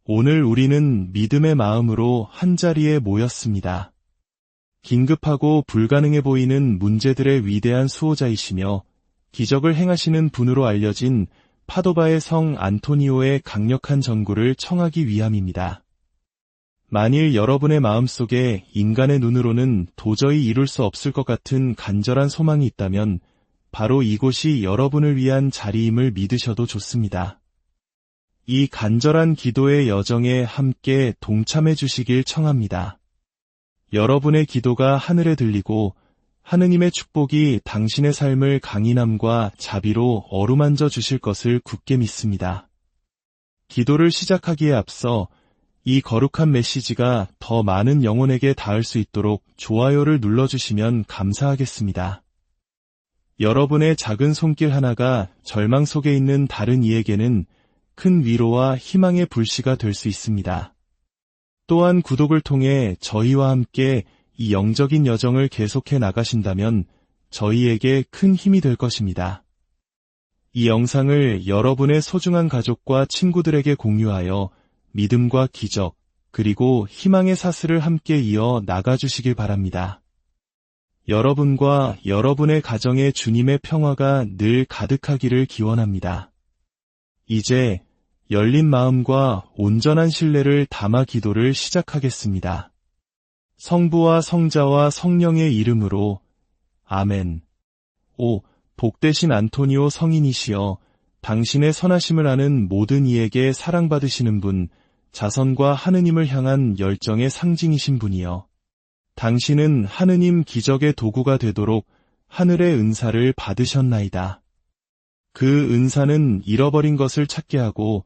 오늘 우리는 믿음의 마음으로 한자리에 모였습니다. 긴급하고 불가능해 보이는 문제들의 위대한 수호자이시며 기적을 행하시는 분으로 알려진 파도바의 성 안토니오의 강력한 전구를 청하기 위함입니다. 만일 여러분의 마음속에 인간의 눈으로는 도저히 이룰 수 없을 것 같은 간절한 소망이 있다면 바로 이곳이 여러분을 위한 자리임을 믿으셔도 좋습니다. 이 간절한 기도의 여정에 함께 동참해 주시길 청합니다. 여러분의 기도가 하늘에 들리고 하느님의 축복이 당신의 삶을 강인함과 자비로 어루만져 주실 것을 굳게 믿습니다. 기도를 시작하기에 앞서 이 거룩한 메시지가 더 많은 영혼에게 닿을 수 있도록 좋아요를 눌러주시면 감사하겠습니다. 여러분의 작은 손길 하나가 절망 속에 있는 다른 이에게는 큰 위로와 희망의 불씨가 될 수 있습니다. 또한 구독을 통해 저희와 함께 이 영적인 여정을 계속해 나가신다면 저희에게 큰 힘이 될 것입니다. 이 영상을 여러분의 소중한 가족과 친구들에게 공유하여 믿음과 기적, 그리고 희망의 사슬을 함께 이어 나가주시길 바랍니다. 여러분과 여러분의 가정에 주님의 평화가 늘 가득하기를 기원합니다. 이제 열린 마음과 온전한 신뢰를 담아 기도를 시작하겠습니다. 성부와 성자와 성령의 이름으로 아멘. 오, 복되신 안토니오 성인이시여, 당신의 선하심을 아는 모든 이에게 사랑받으시는 분, 자선과 하느님을 향한 열정의 상징이신 분이여. 당신은 하느님 기적의 도구가 되도록 하늘의 은사를 받으셨나이다. 그 은사는 잃어버린 것을 찾게 하고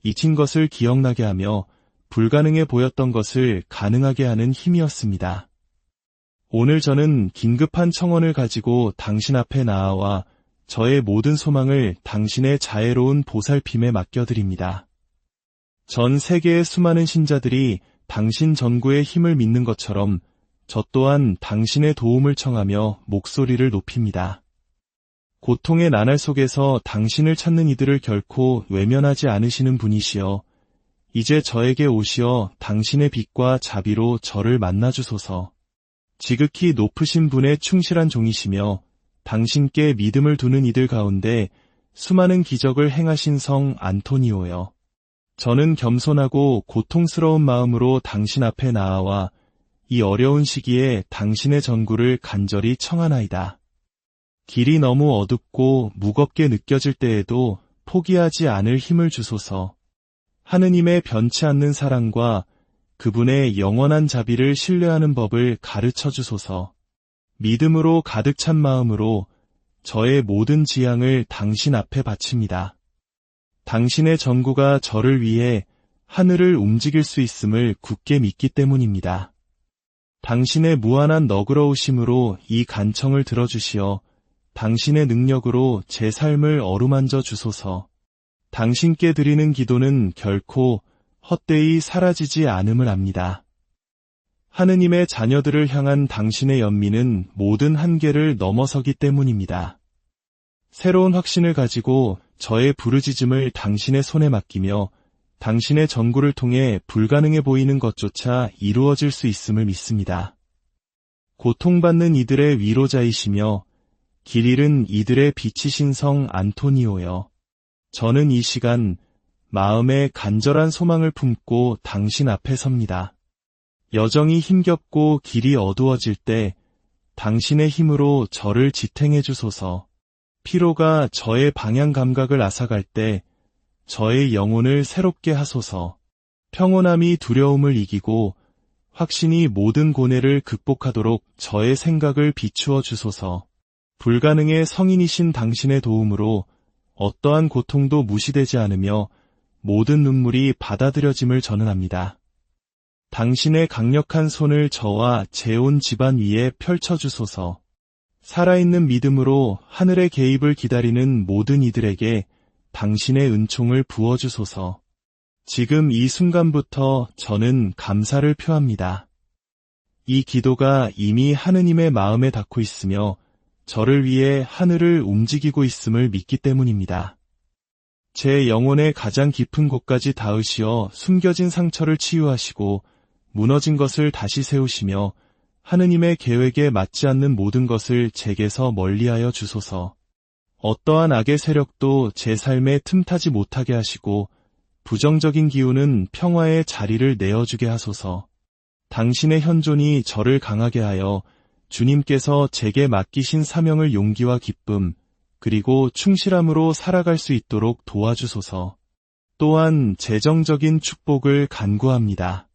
잊힌 것을 기억나게 하며 불가능해 보였던 것을 가능하게 하는 힘이었습니다. 오늘 저는 긴급한 청원을 가지고 당신 앞에 나아와 저의 모든 소망을 당신의 자애로운 보살핌에 맡겨드립니다. 전 세계의 수많은 신자들이 당신 전구의 힘을 믿는 것처럼 저 또한 당신의 도움을 청하며 목소리를 높입니다. 고통의 나날 속에서 당신을 찾는 이들을 결코 외면하지 않으시는 분이시여, 이제 저에게 오시어 당신의 빛과 자비로 저를 만나주소서. 지극히 높으신 분의 충실한 종이시며 당신께 믿음을 두는 이들 가운데 수많은 기적을 행하신 성 안토니오여, 저는 겸손하고 고통스러운 마음으로 당신 앞에 나아와 이 어려운 시기에 당신의 전구를 간절히 청하나이다. 길이 너무 어둡고 무겁게 느껴질 때에도 포기하지 않을 힘을 주소서. 하느님의 변치 않는 사랑과 그분의 영원한 자비를 신뢰하는 법을 가르쳐 주소서. 믿음으로 가득 찬 마음으로 저의 모든 지향을 당신 앞에 바칩니다. 당신의 전구가 저를 위해 하늘을 움직일 수 있음을 굳게 믿기 때문입니다. 당신의 무한한 너그러우심으로 이 간청을 들어주시어 당신의 능력으로 제 삶을 어루만져 주소서. 당신께 드리는 기도는 결코 헛되이 사라지지 않음을 압니다. 하느님의 자녀들을 향한 당신의 연민은 모든 한계를 넘어서기 때문입니다. 새로운 확신을 가지고 저의 부르짖음을 당신의 손에 맡기며 당신의 전구를 통해 불가능해 보이는 것조차 이루어질 수 있음을 믿습니다. 고통받는 이들의 위로자이시며 길 잃은 이들의 빛이신 성 안토니오여, 저는 이 시간 마음에 간절한 소망을 품고 당신 앞에 섭니다. 여정이 힘겹고 길이 어두워질 때 당신의 힘으로 저를 지탱해 주소서. 피로가 저의 방향 감각을 앗아갈 때 저의 영혼을 새롭게 하소서. 평온함이 두려움을 이기고 확신이 모든 고뇌를 극복하도록 저의 생각을 비추어 주소서. 불가능의 성인이신 당신의 도움으로 어떠한 고통도 무시되지 않으며 모든 눈물이 받아들여짐을 전언합니다. 당신의 강력한 손을 저와 제 온 집안 위에 펼쳐주소서. 살아있는 믿음으로 하늘의 개입을 기다리는 모든 이들에게 당신의 은총을 부어주소서. 지금 이 순간부터 저는 감사를 표합니다. 이 기도가 이미 하느님의 마음에 닿고 있으며 저를 위해 하늘을 움직이고 있음을 믿기 때문입니다. 제 영혼의 가장 깊은 곳까지 닿으시어 숨겨진 상처를 치유하시고 무너진 것을 다시 세우시며 하느님의 계획에 맞지 않는 모든 것을 제게서 멀리하여 주소서. 어떠한 악의 세력도 제 삶에 틈타지 못하게 하시고 부정적인 기운은 평화의 자리를 내어주게 하소서. 당신의 현존이 저를 강하게 하여 주님께서 제게 맡기신 사명을 용기와 기쁨, 그리고 충실함으로 살아갈 수 있도록 도와주소서. 또한 재정적인 축복을 간구합니다.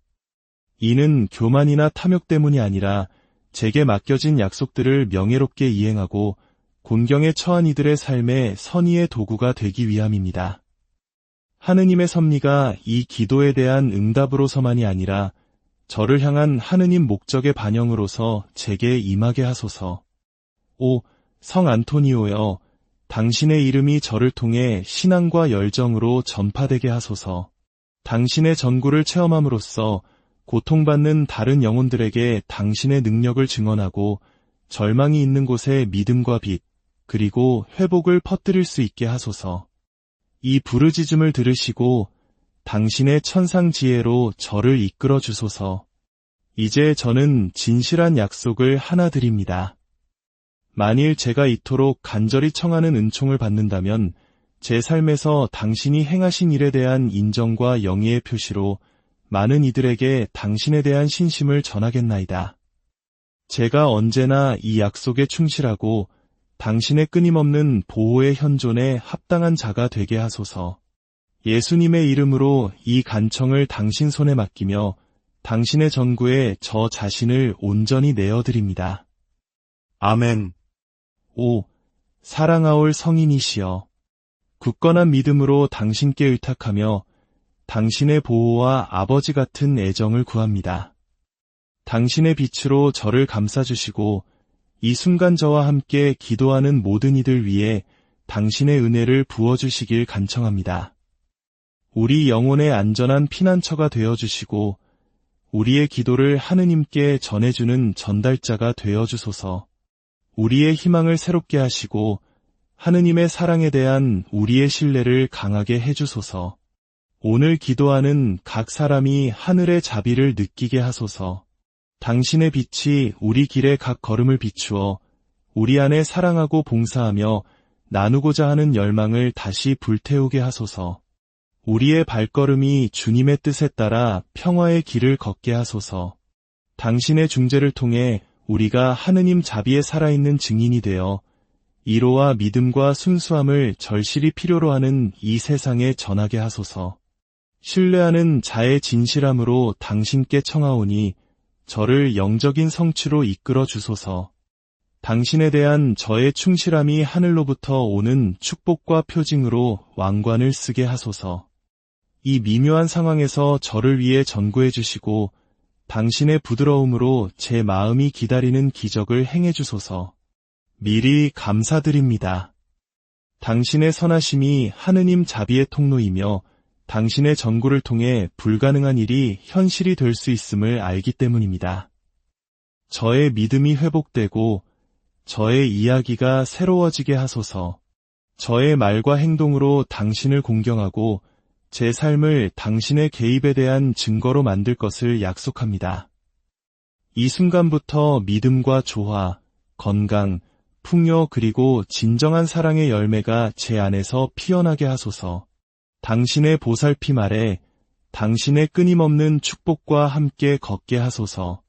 이는 교만이나 탐욕 때문이 아니라 제게 맡겨진 약속들을 명예롭게 이행하고 곤경에 처한 이들의 삶에 선의의 도구가 되기 위함입니다. 하느님의 섭리가 이 기도에 대한 응답으로서만이 아니라 저를 향한 하느님 목적의 반영으로서 제게 임하게 하소서. 오, 성 안토니오여, 당신의 이름이 저를 통해 신앙과 열정으로 전파되게 하소서. 당신의 전구를 체험함으로써 고통받는 다른 영혼들에게 당신의 능력을 증언하고 절망이 있는 곳에 믿음과 빛, 그리고 회복을 퍼뜨릴 수 있게 하소서. 이 부르짖음을 들으시고 당신의 천상 지혜로 저를 이끌어 주소서. 이제 저는 진실한 약속을 하나 드립니다. 만일 제가 이토록 간절히 청하는 은총을 받는다면 제 삶에서 당신이 행하신 일에 대한 인정과 영예의 표시로 많은 이들에게 당신에 대한 신심을 전하겠나이다. 제가 언제나 이 약속에 충실하고 당신의 끊임없는 보호의 현존에 합당한 자가 되게 하소서. 예수님의 이름으로 이 간청을 당신 손에 맡기며 당신의 전구에 저 자신을 온전히 내어드립니다. 아멘. 오, 사랑하올 성인이시여, 굳건한 믿음으로 당신께 의탁하며 당신의 보호와 아버지 같은 애정을 구합니다. 당신의 빛으로 저를 감싸주시고 이 순간 저와 함께 기도하는 모든 이들 위해 당신의 은혜를 부어주시길 간청합니다. 우리 영혼의 안전한 피난처가 되어주시고 우리의 기도를 하느님께 전해주는 전달자가 되어주소서. 우리의 희망을 새롭게 하시고 하느님의 사랑에 대한 우리의 신뢰를 강하게 해주소서. 오늘 기도하는 각 사람이 하늘의 자비를 느끼게 하소서. 당신의 빛이 우리 길의 각 걸음을 비추어 우리 안에 사랑하고 봉사하며 나누고자 하는 열망을 다시 불태우게 하소서. 우리의 발걸음이 주님의 뜻에 따라 평화의 길을 걷게 하소서. 당신의 중재를 통해 우리가 하느님 자비에 살아있는 증인이 되어 이로와 믿음과 순수함을 절실히 필요로 하는 이 세상에 전하게 하소서. 신뢰하는 자의 진실함으로 당신께 청하오니 저를 영적인 성취로 이끌어 주소서. 당신에 대한 저의 충실함이 하늘로부터 오는 축복과 표징으로 왕관을 쓰게 하소서. 이 미묘한 상황에서 저를 위해 전구해 주시고 당신의 부드러움으로 제 마음이 기다리는 기적을 행해 주소서. 미리 감사드립니다. 당신의 선하심이 하느님 자비의 통로이며 당신의 전구를 통해 불가능한 일이 현실이 될 수 있음을 알기 때문입니다. 저의 믿음이 회복되고 저의 이야기가 새로워지게 하소서. 저의 말과 행동으로 당신을 공경하고 제 삶을 당신의 개입에 대한 증거로 만들 것을 약속합니다. 이 순간부터 믿음과 조화, 건강, 풍요 그리고 진정한 사랑의 열매가 제 안에서 피어나게 하소서. 당신의 보살핌 아래 당신의 끊임없는 축복과 함께 걷게 하소서.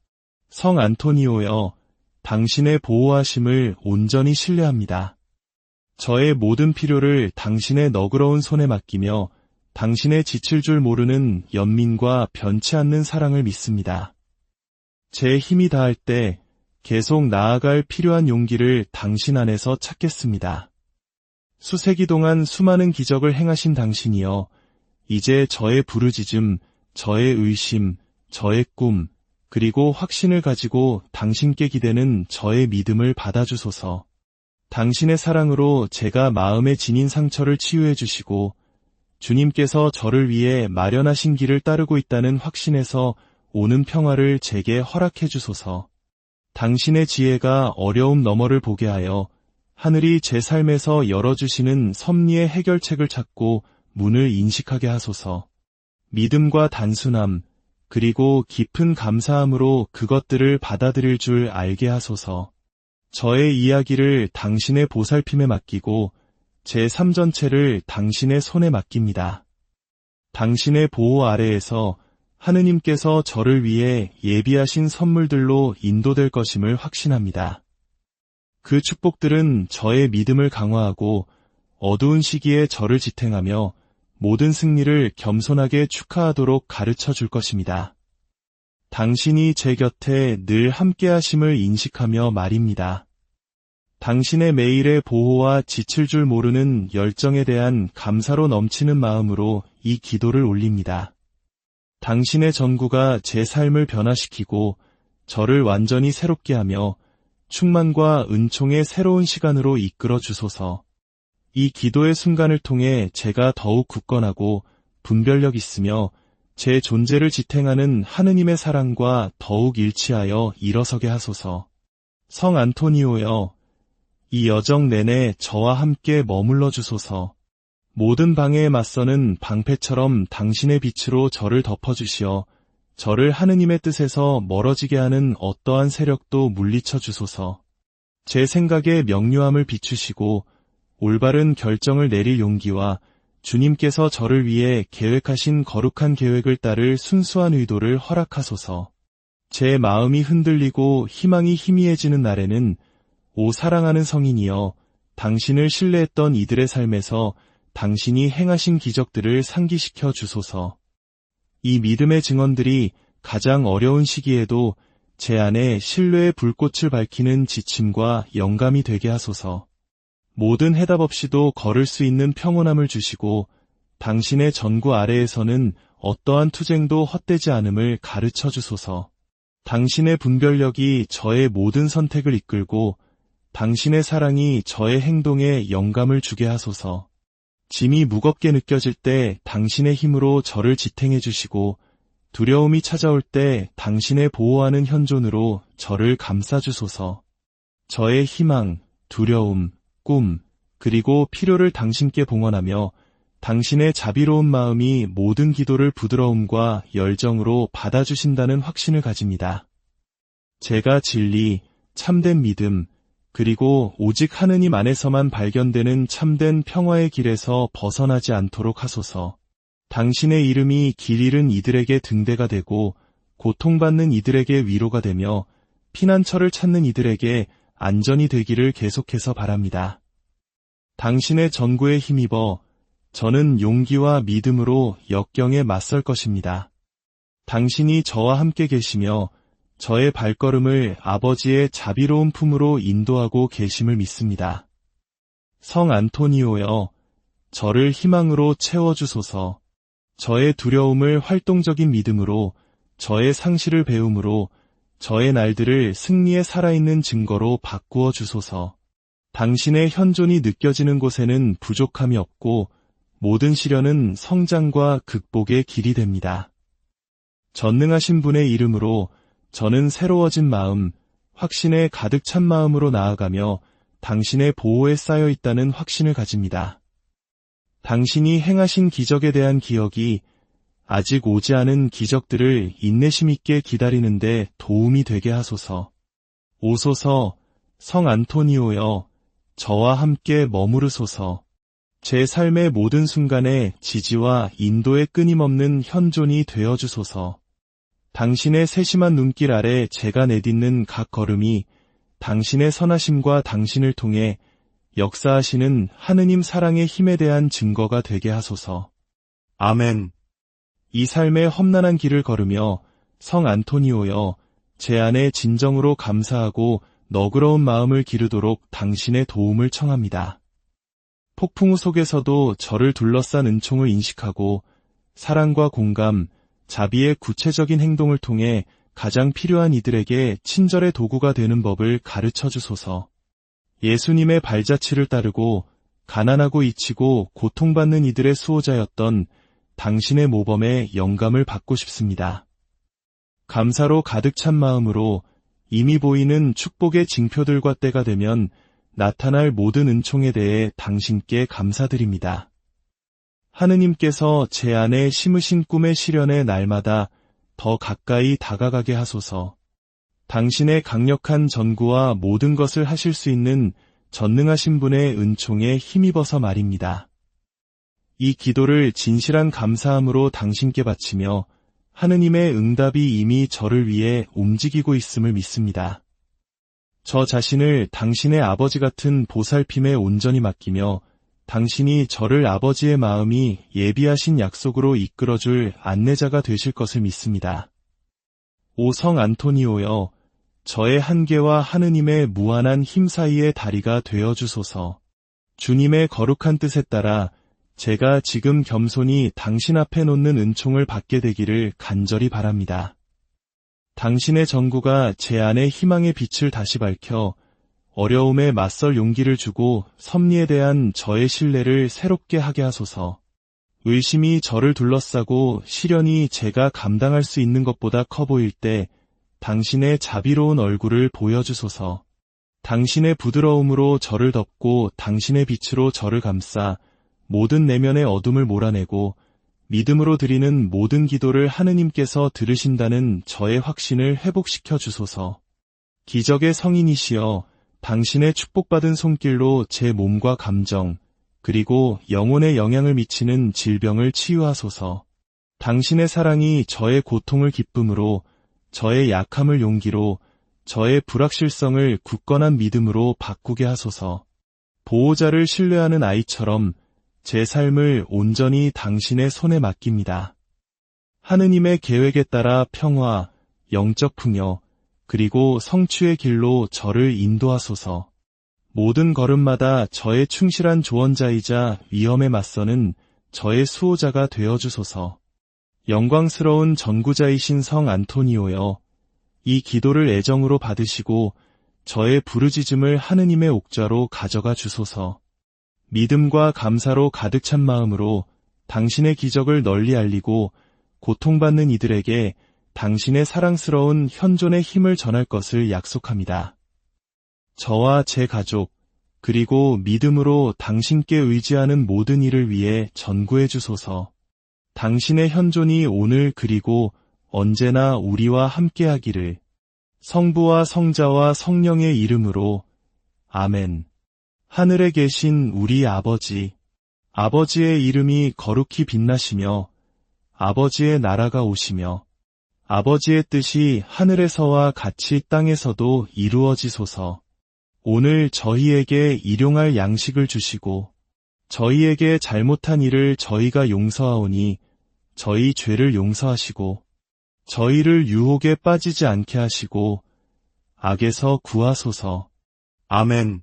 성 안토니오여, 당신의 보호하심을 온전히 신뢰합니다. 저의 모든 필요를 당신의 너그러운 손에 맡기며 당신의 지칠 줄 모르는 연민과 변치 않는 사랑을 믿습니다. 제 힘이 다할 때 계속 나아갈 필요한 용기를 당신 안에서 찾겠습니다. 수세기 동안 수많은 기적을 행하신 당신이여, 이제 저의 부르짖음, 저의 의심, 저의 꿈, 그리고 확신을 가지고 당신께 기대는 저의 믿음을 받아주소서. 당신의 사랑으로 제가 마음에 지닌 상처를 치유해 주시고 주님께서 저를 위해 마련하신 길을 따르고 있다는 확신에서 오는 평화를 제게 허락해 주소서. 당신의 지혜가 어려움 너머를 보게 하여 하늘이 제 삶에서 열어주시는 섭리의 해결책을 찾고 문을 인식하게 하소서. 믿음과 단순함, 그리고 깊은 감사함으로 그것들을 받아들일 줄 알게 하소서. 저의 이야기를 당신의 보살핌에 맡기고 제 삶 전체를 당신의 손에 맡깁니다. 당신의 보호 아래에서 하느님께서 저를 위해 예비하신 선물들로 인도될 것임을 확신합니다. 그 축복들은 저의 믿음을 강화하고 어두운 시기에 저를 지탱하며 모든 승리를 겸손하게 축하하도록 가르쳐 줄 것입니다. 당신이 제 곁에 늘 함께하심을 인식하며 말입니다. 당신의 매일의 보호와 지칠 줄 모르는 열정에 대한 감사로 넘치는 마음으로 이 기도를 올립니다. 당신의 전구가 제 삶을 변화시키고 저를 완전히 새롭게 하며 충만과 은총의 새로운 시간으로 이끌어 주소서. 이 기도의 순간을 통해 제가 더욱 굳건하고 분별력 있으며 제 존재를 지탱하는 하느님의 사랑과 더욱 일치하여 일어서게 하소서. 성 안토니오여, 이 여정 내내 저와 함께 머물러 주소서. 모든 방해에 맞서는 방패처럼 당신의 빛으로 저를 덮어주시어 저를 하느님의 뜻에서 멀어지게 하는 어떠한 세력도 물리쳐 주소서. 제 생각의 명료함을 비추시고 올바른 결정을 내릴 용기와 주님께서 저를 위해 계획하신 거룩한 계획을 따를 순수한 의도를 허락하소서. 제 마음이 흔들리고 희망이 희미해지는 날에는 오 사랑하는 성인이여, 당신을 신뢰했던 이들의 삶에서 당신이 행하신 기적들을 상기시켜 주소서. 이 믿음의 증언들이 가장 어려운 시기에도 제 안에 신뢰의 불꽃을 밝히는 지침과 영감이 되게 하소서. 모든 해답 없이도 걸을 수 있는 평온함을 주시고 당신의 전구 아래에서는 어떠한 투쟁도 헛되지 않음을 가르쳐 주소서. 당신의 분별력이 저의 모든 선택을 이끌고 당신의 사랑이 저의 행동에 영감을 주게 하소서. 짐이 무겁게 느껴질 때 당신의 힘으로 저를 지탱해 주시고 두려움이 찾아올 때 당신의 보호하는 현존으로 저를 감싸 주소서. 저의 희망, 두려움, 꿈, 그리고 필요를 당신께 봉헌하며 당신의 자비로운 마음이 모든 기도를 부드러움과 열정으로 받아주신다는 확신을 가집니다. 제가 진리, 참된 믿음, 그리고 오직 하느님 안에서만 발견되는 참된 평화의 길에서 벗어나지 않도록 하소서. 당신의 이름이 길 잃은 이들에게 등대가 되고 고통받는 이들에게 위로가 되며 피난처를 찾는 이들에게 안전이 되기를 계속해서 바랍니다. 당신의 전구에 힘입어 저는 용기와 믿음으로 역경에 맞설 것입니다. 당신이 저와 함께 계시며 저의 발걸음을 아버지의 자비로운 품으로 인도하고 계심을 믿습니다. 성 안토니오여, 저를 희망으로 채워주소서. 저의 두려움을 활동적인 믿음으로, 저의 상실을 배움으로, 저의 날들을 승리의 살아있는 증거로 바꾸어 주소서. 당신의 현존이 느껴지는 곳에는 부족함이 없고 모든 시련은 성장과 극복의 길이 됩니다. 전능하신 분의 이름으로 저는 새로워진 마음, 확신에 가득 찬 마음으로 나아가며 당신의 보호에 쌓여 있다는 확신을 가집니다. 당신이 행하신 기적에 대한 기억이 아직 오지 않은 기적들을 인내심 있게 기다리는데 도움이 되게 하소서. 오소서, 성 안토니오여, 저와 함께 머무르소서. 제 삶의 모든 순간에 지지와 인도의 끊임없는 현존이 되어주소서. 당신의 세심한 눈길 아래 제가 내딛는 각 걸음이 당신의 선하심과 당신을 통해 역사하시는 하느님 사랑의 힘에 대한 증거가 되게 하소서. 아멘. 이 삶의 험난한 길을 걸으며 성 안토니오여, 제 안에 진정으로 감사하고 너그러운 마음을 기르도록 당신의 도움을 청합니다. 폭풍우 속에서도 저를 둘러싼 은총을 인식하고 사랑과 공감, 자비의 구체적인 행동을 통해 가장 필요한 이들에게 친절의 도구가 되는 법을 가르쳐 주소서. 예수님의 발자취를 따르고 가난하고 잊히고 고통받는 이들의 수호자였던 당신의 모범에 영감을 받고 싶습니다. 감사로 가득 찬 마음으로 이미 보이는 축복의 징표들과 때가 되면 나타날 모든 은총에 대해 당신께 감사드립니다. 하느님께서 제 안에 심으신 꿈의 실현에 날마다 더 가까이 다가가게 하소서. 당신의 강력한 전구와 모든 것을 하실 수 있는 전능하신 분의 은총에 힘입어서 말입니다. 이 기도를 진실한 감사함으로 당신께 바치며 하느님의 응답이 이미 저를 위해 움직이고 있음을 믿습니다. 저 자신을 당신의 아버지 같은 보살핌에 온전히 맡기며 당신이 저를 아버지의 마음이 예비하신 약속으로 이끌어줄 안내자가 되실 것을 믿습니다. 오 성 안토니오여, 저의 한계와 하느님의 무한한 힘 사이의 다리가 되어주소서. 주님의 거룩한 뜻에 따라 제가 지금 겸손히 당신 앞에 놓는 은총을 받게 되기를 간절히 바랍니다. 당신의 전구가 제 안에 희망의 빛을 다시 밝혀 어려움에 맞설 용기를 주고 섭리에 대한 저의 신뢰를 새롭게 하게 하소서. 의심이 저를 둘러싸고 시련이 제가 감당할 수 있는 것보다 커 보일 때 당신의 자비로운 얼굴을 보여주소서. 당신의 부드러움으로 저를 덮고 당신의 빛으로 저를 감싸 모든 내면의 어둠을 몰아내고 믿음으로 드리는 모든 기도를 하느님께서 들으신다는 저의 확신을 회복시켜 주소서. 기적의 성인이시여, 당신의 축복받은 손길로 제 몸과 감정, 그리고 영혼에 영향을 미치는 질병을 치유하소서. 당신의 사랑이 저의 고통을 기쁨으로, 저의 약함을 용기로, 저의 불확실성을 굳건한 믿음으로 바꾸게 하소서. 보호자를 신뢰하는 아이처럼 제 삶을 온전히 당신의 손에 맡깁니다. 하느님의 계획에 따라 평화, 영적 풍요, 그리고 성취의 길로 저를 인도하소서. 모든 걸음마다 저의 충실한 조언자이자 위험에 맞서는 저의 수호자가 되어주소서. 영광스러운 전구자이신 성 안토니오여, 이 기도를 애정으로 받으시고 저의 부르짖음을 하느님의 옥좌로 가져가 주소서. 믿음과 감사로 가득 찬 마음으로 당신의 기적을 널리 알리고 고통받는 이들에게 당신의 사랑스러운 현존의 힘을 전할 것을 약속합니다. 저와 제 가족, 그리고 믿음으로 당신께 의지하는 모든 이를 위해 전구해 주소서. 당신의 현존이 오늘 그리고 언제나 우리와 함께하기를. 성부와 성자와 성령의 이름으로 아멘. 하늘에 계신 우리 아버지, 아버지의 이름이 거룩히 빛나시며 아버지의 나라가 오시며 아버지의 뜻이 하늘에서와 같이 땅에서도 이루어지소서. 오늘 저희에게 일용할 양식을 주시고 저희에게 잘못한 일을 저희가 용서하오니 저희 죄를 용서하시고 저희를 유혹에 빠지지 않게 하시고 악에서 구하소서. 아멘.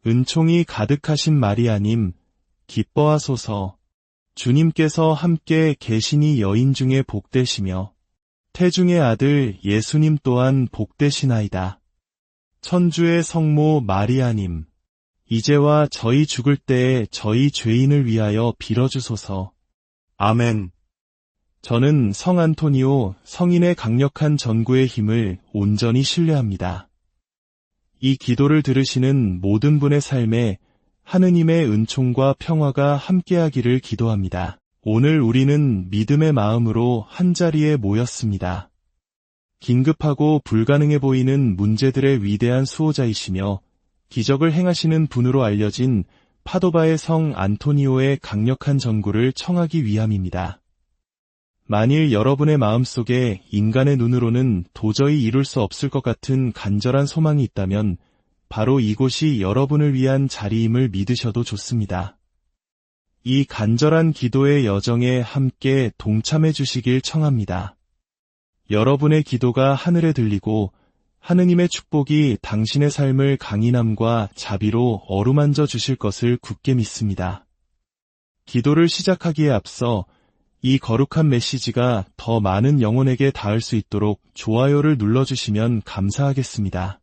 은총이 가득하신 마리아님, 기뻐하소서. 주님께서 함께 계시니 여인 중에 복되시며 태중의 아들 예수님 또한 복되시나이다. 천주의 성모 마리아님, 이제와 저희 죽을 때에 저희 죄인을 위하여 빌어주소서. 아멘. 저는 성 안토니오 성인의 강력한 전구의 힘을 온전히 신뢰합니다. 이 기도를 들으시는 모든 분의 삶에 하느님의 은총과 평화가 함께하기를 기도합니다. 오늘 우리는 믿음의 마음으로 한자리에 모였습니다. 긴급하고 불가능해 보이는 문제들의 위대한 수호자이시며 기적을 행하시는 분으로 알려진 파도바의 성 안토니오의 강력한 전구를 청하기 위함입니다. 만일 여러분의 마음속에 인간의 눈으로는 도저히 이룰 수 없을 것 같은 간절한 소망이 있다면 바로 이곳이 여러분을 위한 자리임을 믿으셔도 좋습니다. 이 간절한 기도의 여정에 함께 동참해 주시길 청합니다. 여러분의 기도가 하늘에 들리고 하느님의 축복이 당신의 삶을 강인함과 자비로 어루만져 주실 것을 굳게 믿습니다. 기도를 시작하기에 앞서 이 거룩한 메시지가 더 많은 영혼에게 닿을 수 있도록 좋아요를 눌러주시면 감사하겠습니다.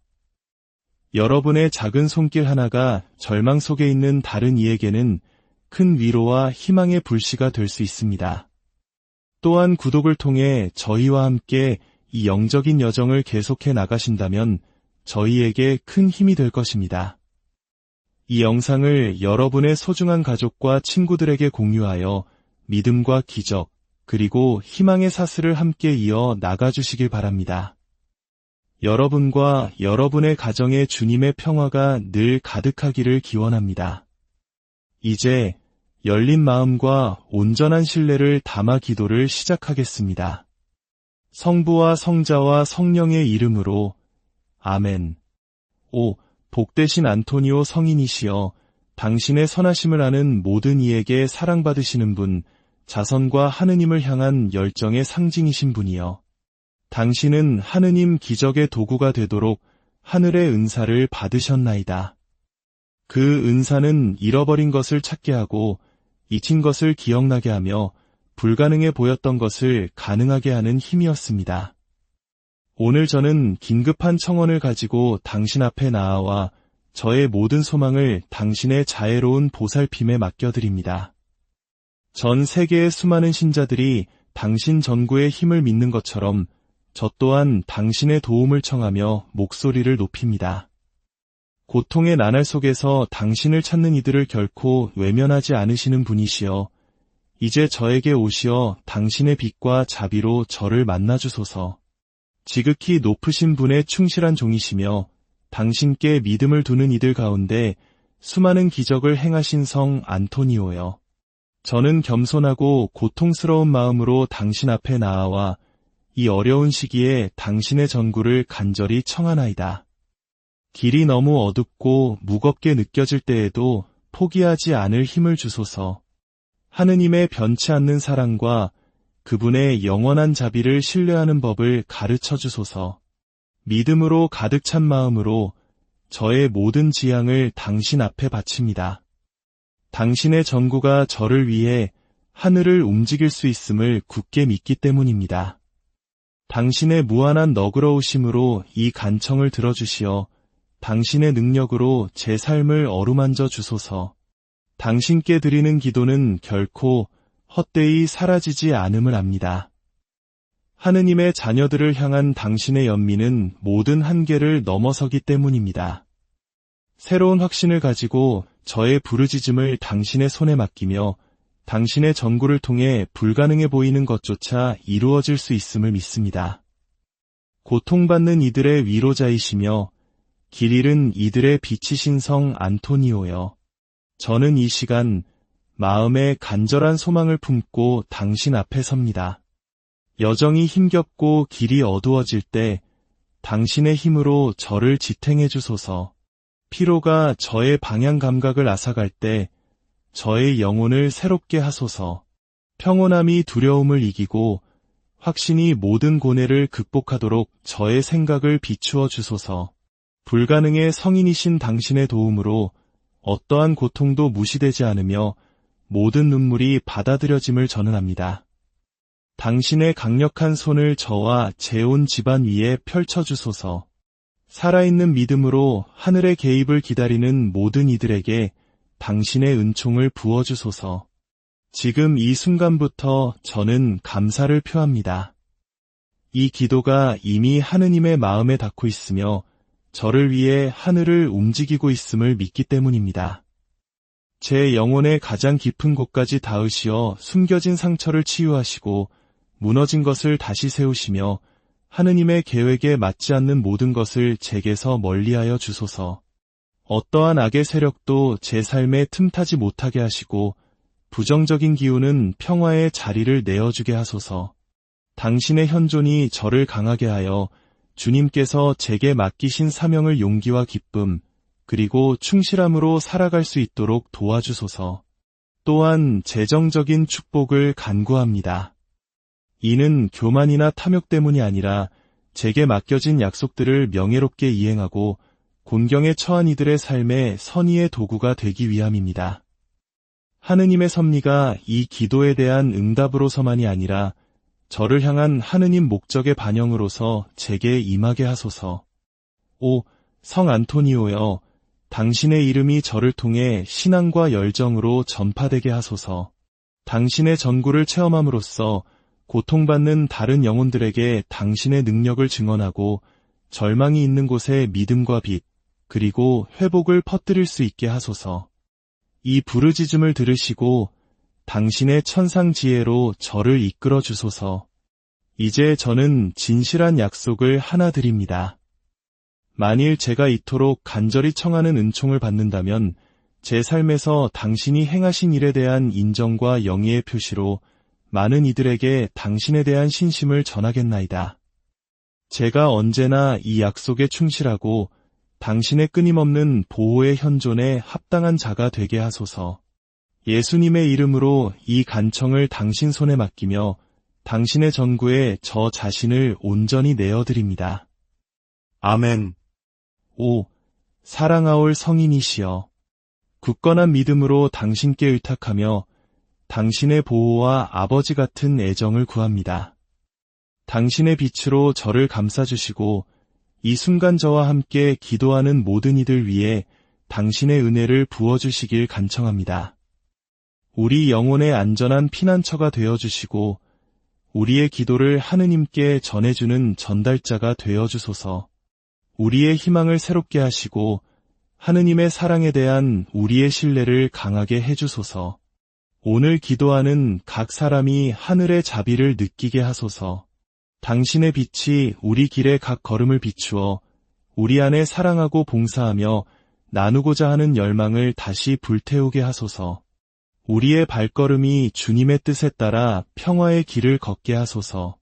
여러분의 작은 손길 하나가 절망 속에 있는 다른 이에게는 큰 위로와 희망의 불씨가 될 수 있습니다. 또한 구독을 통해 저희와 함께 이 영적인 여정을 계속해 나가신다면 저희에게 큰 힘이 될 것입니다. 이 영상을 여러분의 소중한 가족과 친구들에게 공유하여 믿음과 기적, 그리고 희망의 사슬을 함께 이어 나가주시길 바랍니다. 여러분과 여러분의 가정에 주님의 평화가 늘 가득하기를 기원합니다. 이제 열린 마음과 온전한 신뢰를 담아 기도를 시작하겠습니다. 성부와 성자와 성령의 이름으로 아멘. 오, 복되신 안토니오 성인이시여, 당신의 선하심을 아는 모든 이에게 사랑받으시는 분, 자선과 하느님을 향한 열정의 상징이신 분이여. 당신은 하느님 기적의 도구가 되도록 하늘의 은사를 받으셨나이다. 그 은사는 잃어버린 것을 찾게 하고 잊힌 것을 기억나게 하며 불가능해 보였던 것을 가능하게 하는 힘이었습니다. 오늘 저는 긴급한 청원을 가지고 당신 앞에 나아와 저의 모든 소망을 당신의 자애로운 보살핌에 맡겨드립니다. 전 세계의 수많은 신자들이 당신 전구의 힘을 믿는 것처럼 저 또한 당신의 도움을 청하며 목소리를 높입니다. 고통의 나날 속에서 당신을 찾는 이들을 결코 외면하지 않으시는 분이시여, 이제 저에게 오시어 당신의 빛과 자비로 저를 만나주소서. 지극히 높으신 분의 충실한 종이시며 당신께 믿음을 두는 이들 가운데 수많은 기적을 행하신 성 안토니오여, 저는 겸손하고 고통스러운 마음으로 당신 앞에 나아와 이 어려운 시기에 당신의 전구를 간절히 청하나이다. 길이 너무 어둡고 무겁게 느껴질 때에도 포기하지 않을 힘을 주소서. 하느님의 변치 않는 사랑과 그분의 영원한 자비를 신뢰하는 법을 가르쳐 주소서. 믿음으로 가득 찬 마음으로 저의 모든 지향을 당신 앞에 바칩니다. 당신의 전구가 저를 위해 하늘을 움직일 수 있음을 굳게 믿기 때문입니다. 당신의 무한한 너그러우심으로 이 간청을 들어주시어 당신의 능력으로 제 삶을 어루만져 주소서. 당신께 드리는 기도는 결코 헛되이 사라지지 않음을 압니다. 하느님의 자녀들을 향한 당신의 연민은 모든 한계를 넘어서기 때문입니다. 새로운 확신을 가지고 저의 부르짖음을 당신의 손에 맡기며 당신의 전구를 통해 불가능해 보이는 것조차 이루어질 수 있음을 믿습니다. 고통받는 이들의 위로자이시며 길 잃은 이들의 빛이신 성 안토니오여, 저는 이 시간 마음에 간절한 소망을 품고 당신 앞에 섭니다. 여정이 힘겹고 길이 어두워질 때 당신의 힘으로 저를 지탱해 주소서. 피로가 저의 방향 감각을 앗아갈 때 저의 영혼을 새롭게 하소서. 평온함이 두려움을 이기고 확신이 모든 고뇌를 극복하도록 저의 생각을 비추어 주소서. 불가능의 성인이신 당신의 도움으로 어떠한 고통도 무시되지 않으며 모든 눈물이 받아들여짐을 저는 압니다. 당신의 강력한 손을 저와 제 온 집안 위에 펼쳐주소서. 살아있는 믿음으로 하늘의 개입을 기다리는 모든 이들에게 당신의 은총을 부어주소서. 지금 이 순간부터 저는 감사를 표합니다. 이 기도가 이미 하느님의 마음에 닿고 있으며 저를 위해 하늘을 움직이고 있음을 믿기 때문입니다. 제 영혼의 가장 깊은 곳까지 닿으시어 숨겨진 상처를 치유하시고 무너진 것을 다시 세우시며 하느님의 계획에 맞지 않는 모든 것을 제게서 멀리하여 주소서. 어떠한 악의 세력도 제 삶에 틈타지 못하게 하시고 부정적인 기운은 평화의 자리를 내어주게 하소서. 당신의 현존이 저를 강하게 하여 주님께서 제게 맡기신 사명을 용기와 기쁨, 그리고 충실함으로 살아갈 수 있도록 도와주소서. 또한 재정적인 축복을 간구합니다. 이는 교만이나 탐욕 때문이 아니라 제게 맡겨진 약속들을 명예롭게 이행하고 곤경에 처한 이들의 삶에 선의의 도구가 되기 위함입니다. 하느님의 섭리가 이 기도에 대한 응답으로서만이 아니라 저를 향한 하느님 목적의 반영으로서 제게 임하게 하소서. 오, 성 안토니오여, 당신의 이름이 저를 통해 신앙과 열정으로 전파되게 하소서. 당신의 전구를 체험함으로써 고통받는 다른 영혼들에게 당신의 능력을 증언하고 절망이 있는 곳에 믿음과 빛, 그리고 회복을 퍼뜨릴 수 있게 하소서. 이 부르짖음을 들으시고 당신의 천상지혜로 저를 이끌어 주소서. 이제 저는 진실한 약속을 하나 드립니다. 만일 제가 이토록 간절히 청하는 은총을 받는다면 제 삶에서 당신이 행하신 일에 대한 인정과 영예의 표시로 많은 이들에게 당신에 대한 신심을 전하겠나이다. 제가 언제나 이 약속에 충실하고 당신의 끊임없는 보호의 현존에 합당한 자가 되게 하소서. 예수님의 이름으로 이 간청을 당신 손에 맡기며 당신의 전구에 저 자신을 온전히 내어드립니다. 아멘. 5. 사랑하올 성인이시여, 굳건한 믿음으로 당신께 의탁하며 당신의 보호와 아버지 같은 애정을 구합니다. 당신의 빛으로 저를 감싸주시고 이 순간 저와 함께 기도하는 모든 이들 위해 당신의 은혜를 부어주시길 간청합니다. 우리 영혼의 안전한 피난처가 되어주시고 우리의 기도를 하느님께 전해주는 전달자가 되어주소서. 우리의 희망을 새롭게 하시고 하느님의 사랑에 대한 우리의 신뢰를 강하게 해주소서. 오늘 기도하는 각 사람이 하늘의 자비를 느끼게 하소서. 당신의 빛이 우리 길의 각 걸음을 비추어 우리 안에 사랑하고 봉사하며 나누고자 하는 열망을 다시 불태우게 하소서. 우리의 발걸음이 주님의 뜻에 따라 평화의 길을 걷게 하소서.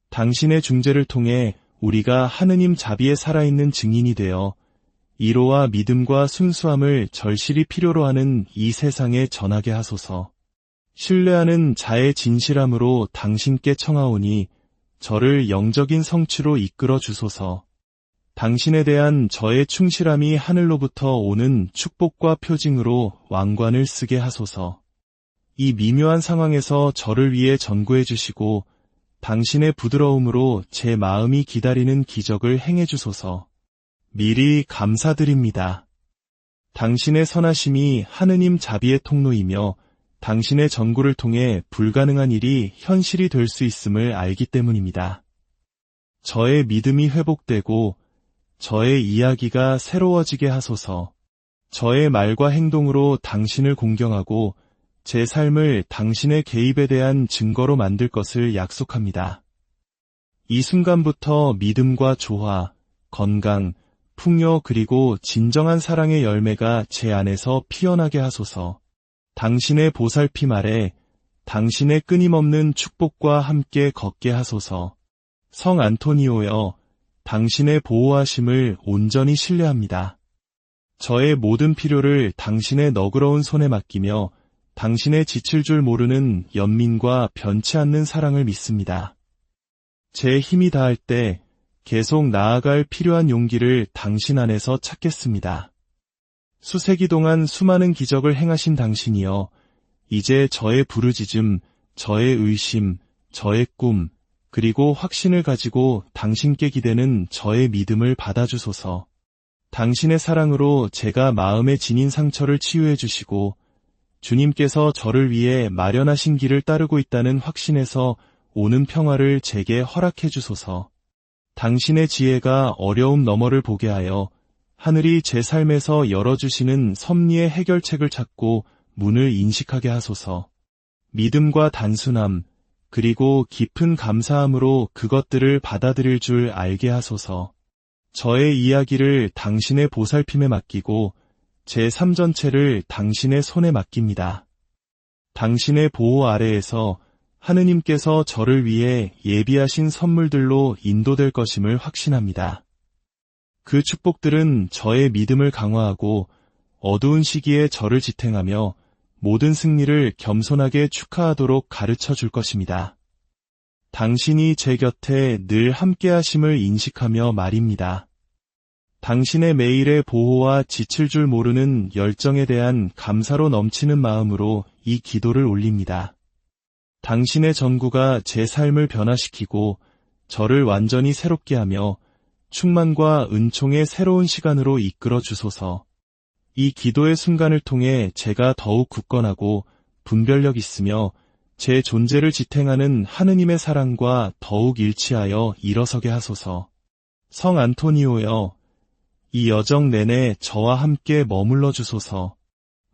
당신의 중재를 통해 우리가 하느님 자비에 살아있는 증인이 되어 이로와 믿음과 순수함을 절실히 필요로 하는 이 세상에 전하게 하소서. 신뢰하는 자의 진실함으로 당신께 청하오니 저를 영적인 성취로 이끌어 주소서. 당신에 대한 저의 충실함이 하늘로부터 오는 축복과 표징으로 왕관을 쓰게 하소서. 이 미묘한 상황에서 저를 위해 전구해 주시고 당신의 부드러움으로 제 마음이 기다리는 기적을 행해 주소서. 미리 감사드립니다. 당신의 선하심이 하느님 자비의 통로이며 당신의 전구를 통해 불가능한 일이 현실이 될 수 있음을 알기 때문입니다. 저의 믿음이 회복되고 저의 이야기가 새로워지게 하소서. 저의 말과 행동으로 당신을 공경하고 제 삶을 당신의 개입에 대한 증거로 만들 것을 약속합니다. 이 순간부터 믿음과 조화, 건강, 풍요 그리고 진정한 사랑의 열매가 제 안에서 피어나게 하소서. 당신의 보살핌 아래 당신의 끊임없는 축복과 함께 걷게 하소서. 성 안토니오여, 당신의 보호하심을 온전히 신뢰합니다. 저의 모든 필요를 당신의 너그러운 손에 맡기며 당신의 지칠 줄 모르는 연민과 변치 않는 사랑을 믿습니다. 제 힘이 다할 때 계속 나아갈 필요한 용기를 당신 안에서 찾겠습니다. 수세기 동안 수많은 기적을 행하신 당신이여, 이제 저의 부르짖음, 저의 의심, 저의 꿈, 그리고 확신을 가지고 당신께 기대는 저의 믿음을 받아주소서. 당신의 사랑으로 제가 마음에 지닌 상처를 치유해 주시고 주님께서 저를 위해 마련하신 길을 따르고 있다는 확신에서 오는 평화를 제게 허락해 주소서. 당신의 지혜가 어려움 너머를 보게 하여 하늘이 제 삶에서 열어주시는 섭리의 해결책을 찾고 문을 인식하게 하소서. 믿음과 단순함, 그리고 깊은 감사함으로 그것들을 받아들일 줄 알게 하소서. 저의 이야기를 당신의 보살핌에 맡기고 제 삶 전체를 당신의 손에 맡깁니다. 당신의 보호 아래에서 하느님께서 저를 위해 예비하신 선물들로 인도될 것임을 확신합니다. 그 축복들은 저의 믿음을 강화하고 어두운 시기에 저를 지탱하며 모든 승리를 겸손하게 축하하도록 가르쳐 줄 것입니다. 당신이 제 곁에 늘 함께하심을 인식하며 말입니다. 당신의 매일의 보호와 지칠 줄 모르는 열정에 대한 감사로 넘치는 마음으로 이 기도를 올립니다. 당신의 전구가 제 삶을 변화시키고 저를 완전히 새롭게 하며 충만과 은총의 새로운 시간으로 이끌어 주소서. 이 기도의 순간을 통해 제가 더욱 굳건하고 분별력 있으며 제 존재를 지탱하는 하느님의 사랑과 더욱 일치하여 일어서게 하소서. 성 안토니오여, 이 여정 내내 저와 함께 머물러 주소서.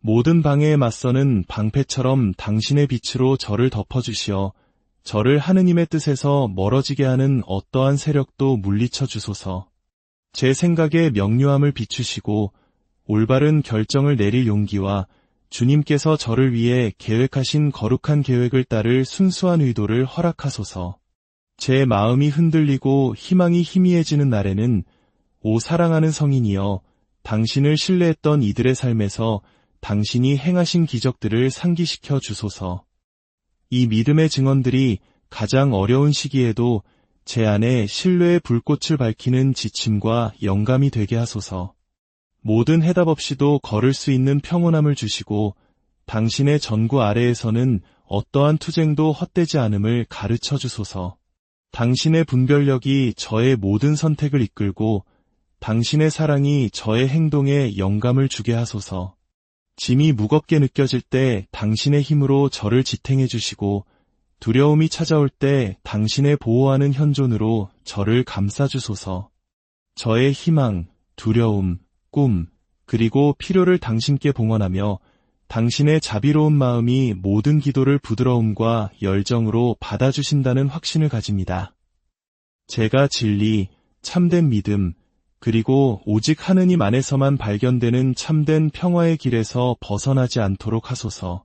모든 방해에 맞서는 방패처럼 당신의 빛으로 저를 덮어주시어 저를 하느님의 뜻에서 멀어지게 하는 어떠한 세력도 물리쳐 주소서. 제 생각의 명료함을 비추시고 올바른 결정을 내릴 용기와 주님께서 저를 위해 계획하신 거룩한 계획을 따를 순수한 의도를 허락하소서. 제 마음이 흔들리고 희망이 희미해지는 날에는 오 사랑하는 성인이여 당신을 신뢰했던 이들의 삶에서 당신이 행하신 기적들을 상기시켜 주소서. 이 믿음의 증언들이 가장 어려운 시기에도 제 안에 신뢰의 불꽃을 밝히는 지침과 영감이 되게 하소서. 모든 해답 없이도 걸을 수 있는 평온함을 주시고 당신의 전구 아래에서는 어떠한 투쟁도 헛되지 않음을 가르쳐 주소서. 당신의 분별력이 저의 모든 선택을 이끌고 당신의 사랑이 저의 행동에 영감을 주게 하소서. 짐이 무겁게 느껴질 때 당신의 힘으로 저를 지탱해 주시고 두려움이 찾아올 때 당신의 보호하는 현존으로 저를 감싸 주소서. 저의 희망, 두려움, 꿈, 그리고 필요를 당신께 봉헌하며 당신의 자비로운 마음이 모든 기도를 부드러움과 열정으로 받아주신다는 확신을 가집니다. 제가 진리, 참된 믿음, 그리고 오직 하느님 안에서만 발견되는 참된 평화의 길에서 벗어나지 않도록 하소서.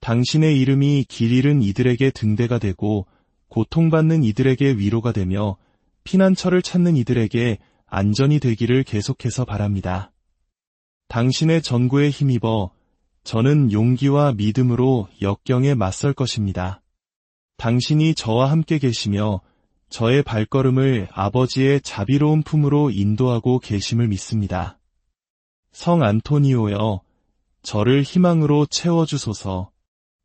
당신의 이름이 길 잃은 이들에게 등대가 되고 고통받는 이들에게 위로가 되며 피난처를 찾는 이들에게 안전이 되기를 계속해서 바랍니다. 당신의 전구에 힘입어 저는 용기와 믿음으로 역경에 맞설 것입니다. 당신이 저와 함께 계시며 저의 발걸음을 아버지의 자비로운 품으로 인도하고 계심을 믿습니다. 성 안토니오여, 저를 희망으로 채워주소서.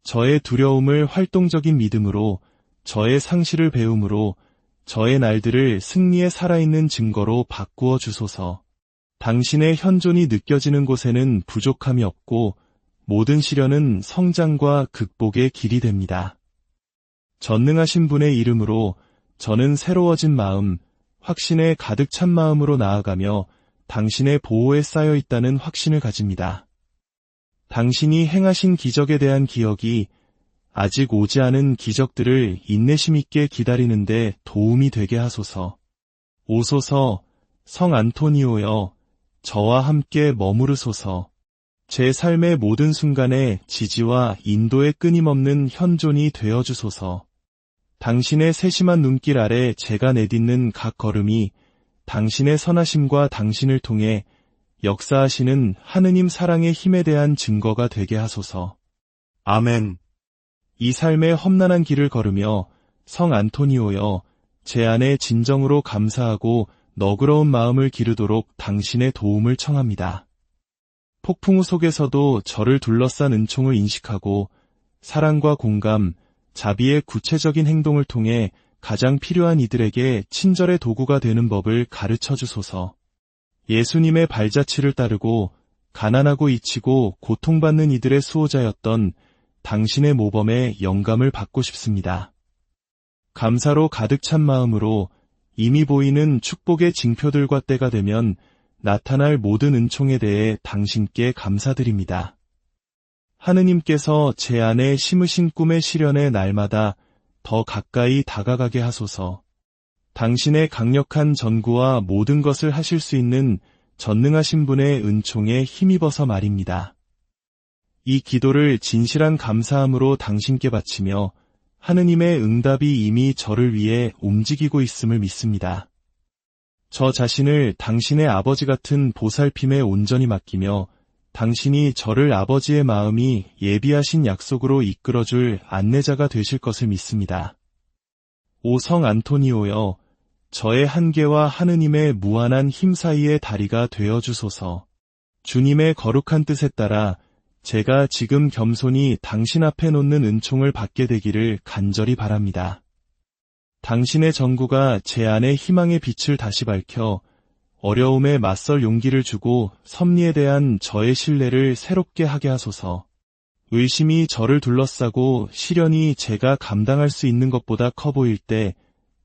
저의 두려움을 활동적인 믿음으로, 저의 상실을 배움으로, 저의 날들을 승리의 살아있는 증거로 바꾸어 주소서. 당신의 현존이 느껴지는 곳에는 부족함이 없고 모든 시련은 성장과 극복의 길이 됩니다. 전능하신 분의 이름으로 저는 새로워진 마음, 확신에 가득 찬 마음으로 나아가며 당신의 보호에 쌓여 있다는 확신을 가집니다. 당신이 행하신 기적에 대한 기억이 아직 오지 않은 기적들을 인내심 있게 기다리는 데 도움이 되게 하소서. 오소서, 성 안토니오여, 저와 함께 머무르소서. 제 삶의 모든 순간에 지지와 인도의 끊임없는 현존이 되어주소서. 당신의 세심한 눈길 아래 제가 내딛는 각 걸음이 당신의 선하심과 당신을 통해 역사하시는 하느님 사랑의 힘에 대한 증거가 되게 하소서. 아멘. 이 삶의 험난한 길을 걸으며 성 안토니오여, 제 안에 진정으로 감사하고 너그러운 마음을 기르도록 당신의 도움을 청합니다. 폭풍우 속에서도 저를 둘러싼 은총을 인식하고 사랑과 공감, 자비의 구체적인 행동을 통해 가장 필요한 이들에게 친절의 도구가 되는 법을 가르쳐 주소서. 예수님의 발자취를 따르고 가난하고 잊히고 고통받는 이들의 수호자였던 당신의 모범에 영감을 받고 싶습니다. 감사로 가득 찬 마음으로 이미 보이는 축복의 징표들과 때가 되면 나타날 모든 은총에 대해 당신께 감사드립니다. 하느님께서 제 안에 심으신 꿈의 실현의 날마다 더 가까이 다가가게 하소서. 당신의 강력한 전구와 모든 것을 하실 수 있는 전능하신 분의 은총에 힘입어서 말입니다. 이 기도를 진실한 감사함으로 당신께 바치며 하느님의 응답이 이미 저를 위해 움직이고 있음을 믿습니다. 저 자신을 당신의 아버지 같은 보살핌에 온전히 맡기며 당신이 저를 아버지의 마음이 예비하신 약속으로 이끌어줄 안내자가 되실 것을 믿습니다. 오 성 안토니오여, 저의 한계와 하느님의 무한한 힘 사이의 다리가 되어주소서. 주님의 거룩한 뜻에 따라 제가 지금 겸손히 당신 앞에 놓는 은총을 받게 되기를 간절히 바랍니다. 당신의 전구가 제 안에 희망의 빛을 다시 밝혀 어려움에 맞설 용기를 주고 섭리에 대한 저의 신뢰를 새롭게 하게 하소서. 의심이 저를 둘러싸고 시련이 제가 감당할 수 있는 것보다 커 보일 때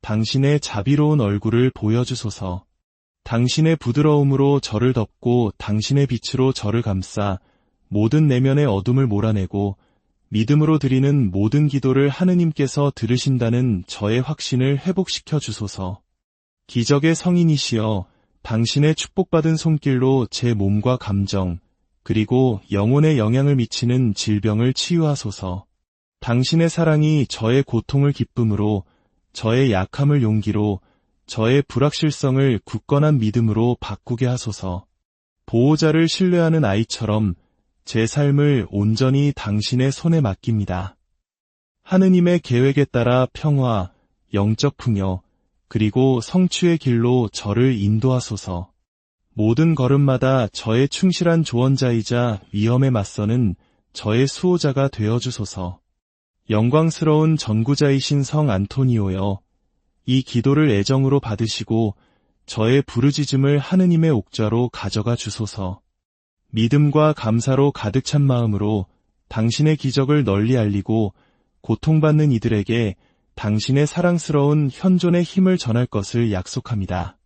당신의 자비로운 얼굴을 보여주소서. 당신의 부드러움으로 저를 덮고 당신의 빛으로 저를 감싸 모든 내면의 어둠을 몰아내고 믿음으로 드리는 모든 기도를 하느님께서 들으신다는 저의 확신을 회복시켜 주소서. 기적의 성인이시여 당신의 축복받은 손길로 제 몸과 감정, 그리고 영혼에 영향을 미치는 질병을 치유하소서. 당신의 사랑이 저의 고통을 기쁨으로, 저의 약함을 용기로, 저의 불확실성을 굳건한 믿음으로 바꾸게 하소서. 보호자를 신뢰하는 아이처럼 제 삶을 온전히 당신의 손에 맡깁니다. 하느님의 계획에 따라 평화, 영적 풍요, 그리고 성취의 길로 저를 인도하소서. 모든 걸음마다 저의 충실한 조언자이자 위험에 맞서는 저의 수호자가 되어주소서. 영광스러운 전구자이신 성 안토니오여, 이 기도를 애정으로 받으시고 저의 부르짖음을 하느님의 옥좌로 가져가 주소서. 믿음과 감사로 가득 찬 마음으로 당신의 기적을 널리 알리고 고통받는 이들에게 당신의 사랑스러운 현존의 힘을 전할 것을 약속합니다.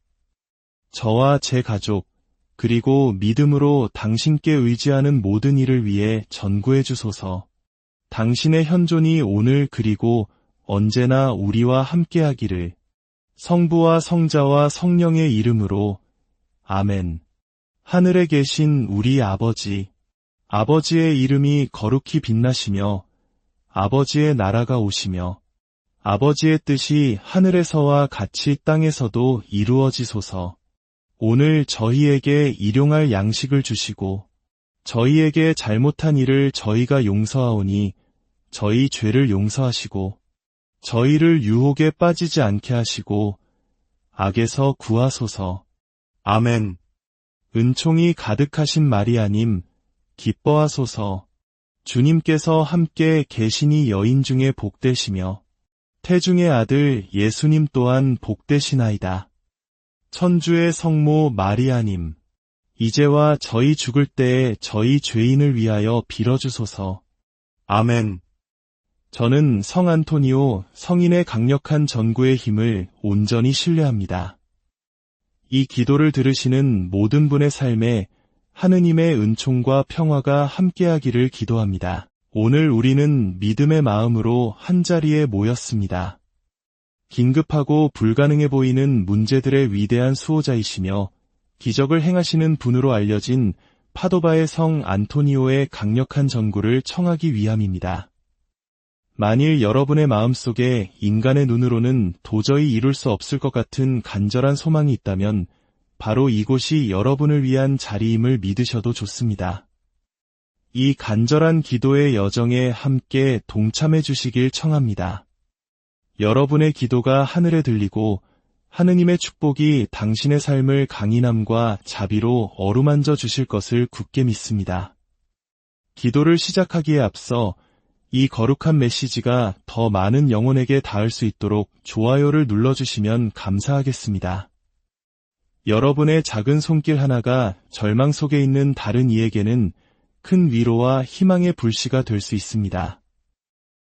저와 제 가족, 그리고 믿음으로 당신께 의지하는 모든 이를 위해 전구해 주소서. 당신의 현존이 오늘 그리고 언제나 우리와 함께하기를. 성부와 성자와 성령의 이름으로 아멘. 하늘에 계신 우리 아버지, 아버지의 이름이 거룩히 빛나시며 아버지의 나라가 오시며 아버지의 뜻이 하늘에서와 같이 땅에서도 이루어지소서. 오늘 저희에게 일용할 양식을 주시고 저희에게 잘못한 일을 저희가 용서하오니 저희 죄를 용서하시고 저희를 유혹에 빠지지 않게 하시고 악에서 구하소서. 아멘. 은총이 가득하신 마리아님, 기뻐하소서. 주님께서 함께 계시니 여인 중에 복되시며 태중의 아들 예수님 또한 복되시나이다. 천주의 성모 마리아님, 이제와 저희 죽을 때에 저희 죄인을 위하여 빌어주소서. 아멘. 저는 성 안토니오 성인의 강력한 전구의 힘을 온전히 신뢰합니다. 이 기도를 들으시는 모든 분의 삶에 하느님의 은총과 평화가 함께하기를 기도합니다. 오늘 우리는 믿음의 마음으로 한자리에 모였습니다. 긴급하고 불가능해 보이는 문제들의 위대한 수호자이시며 기적을 행하시는 분으로 알려진 파도바의 성 안토니오의 강력한 전구를 청하기 위함입니다. 만일 여러분의 마음속에 인간의 눈으로는 도저히 이룰 수 없을 것 같은 간절한 소망이 있다면 바로 이곳이 여러분을 위한 자리임을 믿으셔도 좋습니다. 이 간절한 기도의 여정에 함께 동참해 주시길 청합니다. 여러분의 기도가 하늘에 들리고 하느님의 축복이 당신의 삶을 강인함과 자비로 어루만져 주실 것을 굳게 믿습니다. 기도를 시작하기에 앞서 이 거룩한 메시지가 더 많은 영혼에게 닿을 수 있도록 좋아요를 눌러주시면 감사하겠습니다. 여러분의 작은 손길 하나가 절망 속에 있는 다른 이에게는 큰 위로와 희망의 불씨가 될 수 있습니다.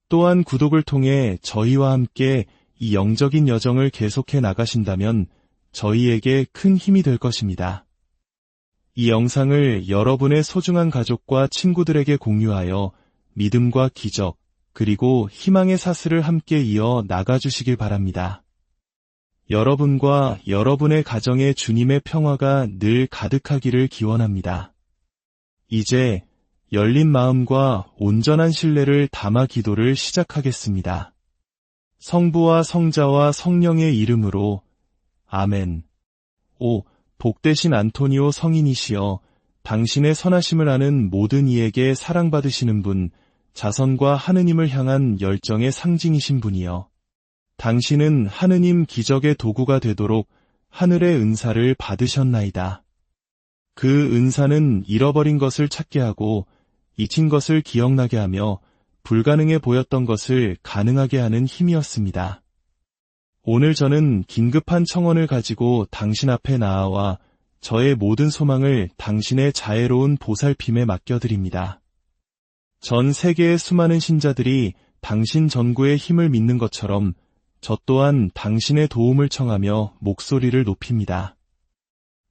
또한 구독을 통해 저희와 함께 이 영적인 여정을 계속해 나가신다면 저희에게 큰 힘이 될 것입니다. 이 영상을 여러분의 소중한 가족과 친구들에게 공유하여 믿음과 기적, 그리고 희망의 사슬을 함께 이어 나가주시길 바랍니다. 여러분과 여러분의 가정에 주님의 평화가 늘 가득하기를 기원합니다. 이제 열린 마음과 온전한 신뢰를 담아 기도를 시작하겠습니다. 성부와 성자와 성령의 이름으로 아멘. 오, 복되신 안토니오 성인이시여, 당신의 선하심을 아는 모든 이에게 사랑받으시는 분, 자선과 하느님을 향한 열정의 상징이신 분이여. 당신은 하느님 기적의 도구가 되도록 하늘의 은사를 받으셨나이다. 그 은사는 잃어버린 것을 찾게 하고 잊힌 것을 기억나게 하며 불가능해 보였던 것을 가능하게 하는 힘이었습니다. 오늘 저는 긴급한 청원을 가지고 당신 앞에 나아와 저의 모든 소망을 당신의 자애로운 보살핌에 맡겨드립니다. 전 세계의 수많은 신자들이 당신 전구의 힘을 믿는 것처럼 저 또한 당신의 도움을 청하며 목소리를 높입니다.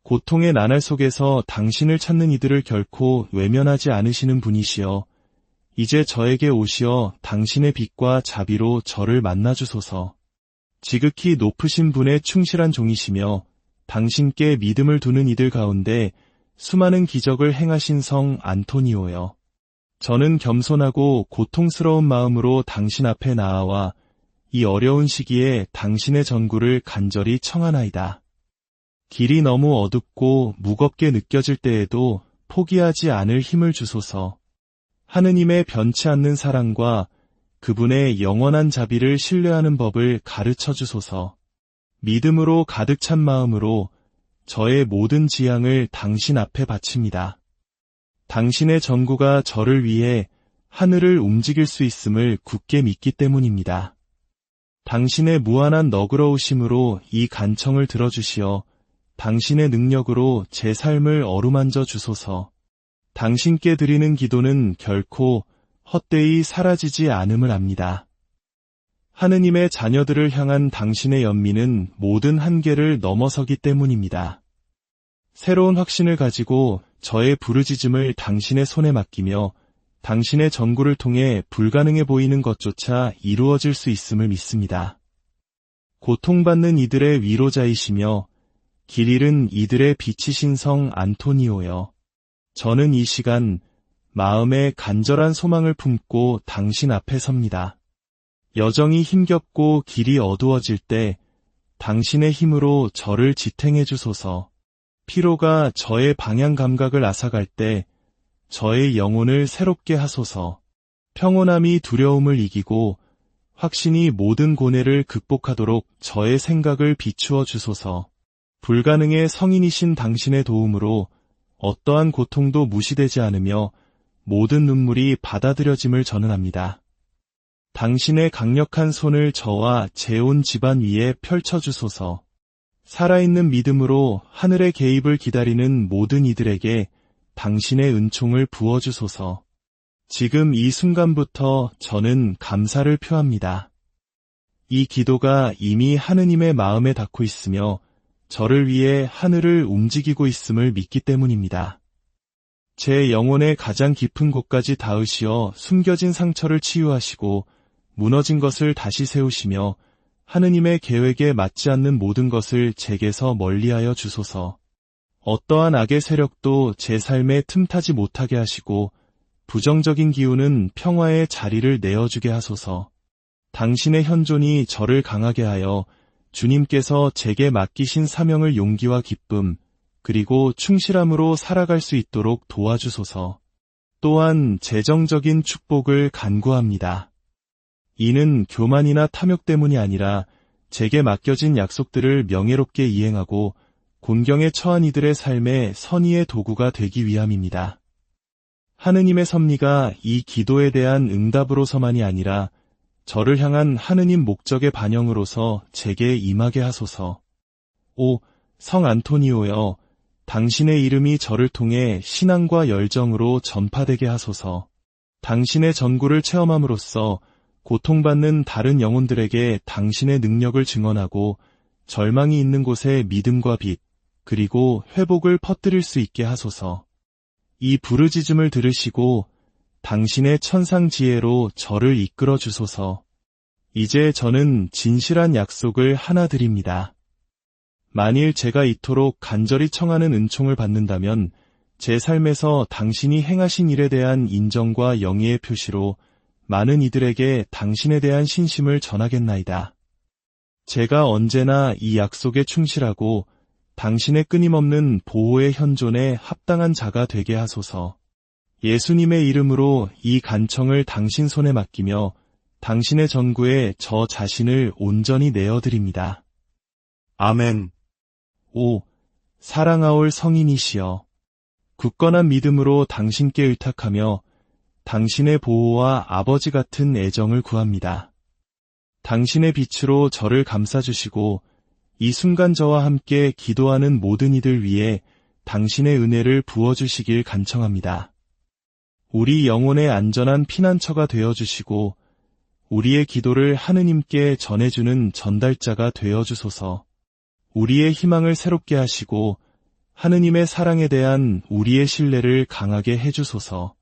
고통의 나날 속에서 당신을 찾는 이들을 결코 외면하지 않으시는 분이시여, 이제 저에게 오시어 당신의 빛과 자비로 저를 만나주소서. 지극히 높으신 분의 충실한 종이시며 당신께 믿음을 두는 이들 가운데 수많은 기적을 행하신 성 안토니오여, 저는 겸손하고 고통스러운 마음으로 당신 앞에 나아와 이 어려운 시기에 당신의 전구를 간절히 청하나이다. 길이 너무 어둡고 무겁게 느껴질 때에도 포기하지 않을 힘을 주소서. 하느님의 변치 않는 사랑과 그분의 영원한 자비를 신뢰하는 법을 가르쳐 주소서. 믿음으로 가득 찬 마음으로 저의 모든 지향을 당신 앞에 바칩니다. 당신의 전구가 저를 위해 하늘을 움직일 수 있음을 굳게 믿기 때문입니다. 당신의 무한한 너그러우심으로 이 간청을 들어주시어 당신의 능력으로 제 삶을 어루만져 주소서. 당신께 드리는 기도는 결코 헛되이 사라지지 않음을 압니다. 하느님의 자녀들을 향한 당신의 연민은 모든 한계를 넘어서기 때문입니다. 새로운 확신을 가지고 저의 부르짖음을 당신의 손에 맡기며 당신의 전구를 통해 불가능해 보이는 것조차 이루어질 수 있음을 믿습니다. 고통받는 이들의 위로자이시며 길 잃은 이들의 빛이신 성 안토니오여, 저는 이 시간 마음에 간절한 소망을 품고 당신 앞에 섭니다. 여정이 힘겹고 길이 어두워질 때 당신의 힘으로 저를 지탱해 주소서. 피로가 저의 방향 감각을 앗아갈 때 저의 영혼을 새롭게 하소서. 평온함이 두려움을 이기고 확신이 모든 고뇌를 극복하도록 저의 생각을 비추어 주소서. 불가능의 성인이신 당신의 도움으로 어떠한 고통도 무시되지 않으며 모든 눈물이 받아들여짐을 저는 압니다. 당신의 강력한 손을 저와 제 온 집안 위에 펼쳐주소서. 살아있는 믿음으로 하늘의 개입을 기다리는 모든 이들에게 당신의 은총을 부어주소서. 지금 이 순간부터 저는 감사를 표합니다. 이 기도가 이미 하느님의 마음에 닿고 있으며 저를 위해 하늘을 움직이고 있음을 믿기 때문입니다. 제 영혼의 가장 깊은 곳까지 닿으시어 숨겨진 상처를 치유하시고 무너진 것을 다시 세우시며 하느님의 계획에 맞지 않는 모든 것을 제게서 멀리하여 주소서. 어떠한 악의 세력도 제 삶에 틈타지 못하게 하시고 부정적인 기운은 평화의 자리를 내어주게 하소서. 당신의 현존이 저를 강하게 하여 주님께서 제게 맡기신 사명을 용기와 기쁨, 그리고 충실함으로 살아갈 수 있도록 도와주소서. 또한 재정적인 축복을 간구합니다. 이는 교만이나 탐욕 때문이 아니라 제게 맡겨진 약속들을 명예롭게 이행하고 곤경에 처한 이들의 삶에 선의의 도구가 되기 위함입니다. 하느님의 섭리가 이 기도에 대한 응답으로서만이 아니라 저를 향한 하느님 목적의 반영으로서 제게 임하게 하소서. 오, 성 안토니오여, 당신의 이름이 저를 통해 신앙과 열정으로 전파되게 하소서. 당신의 전구를 체험함으로써 고통받는 다른 영혼들에게 당신의 능력을 증언하고 절망이 있는 곳에 믿음과 빛, 그리고 회복을 퍼뜨릴 수 있게 하소서. 이 부르짖음을 들으시고 당신의 천상지혜로 저를 이끌어 주소서. 이제 저는 진실한 약속을 하나 드립니다. 만일 제가 이토록 간절히 청하는 은총을 받는다면 제 삶에서 당신이 행하신 일에 대한 인정과 영예의 표시로 많은 이들에게 당신에 대한 신심을 전하겠나이다. 제가 언제나 이 약속에 충실하고 당신의 끊임없는 보호의 현존에 합당한 자가 되게 하소서. 예수님의 이름으로 이 간청을 당신 손에 맡기며 당신의 전구에 저 자신을 온전히 내어드립니다. 아멘. 오, 사랑하올 성인이시여, 굳건한 믿음으로 당신께 의탁하며 당신의 보호와 아버지 같은 애정을 구합니다. 당신의 빛으로 저를 감싸주시고 이 순간 저와 함께 기도하는 모든 이들 위해 당신의 은혜를 부어주시길 간청합니다. 우리 영혼의 안전한 피난처가 되어주시고 우리의 기도를 하느님께 전해주는 전달자가 되어주소서. 우리의 희망을 새롭게 하시고 하느님의 사랑에 대한 우리의 신뢰를 강하게 해주소서.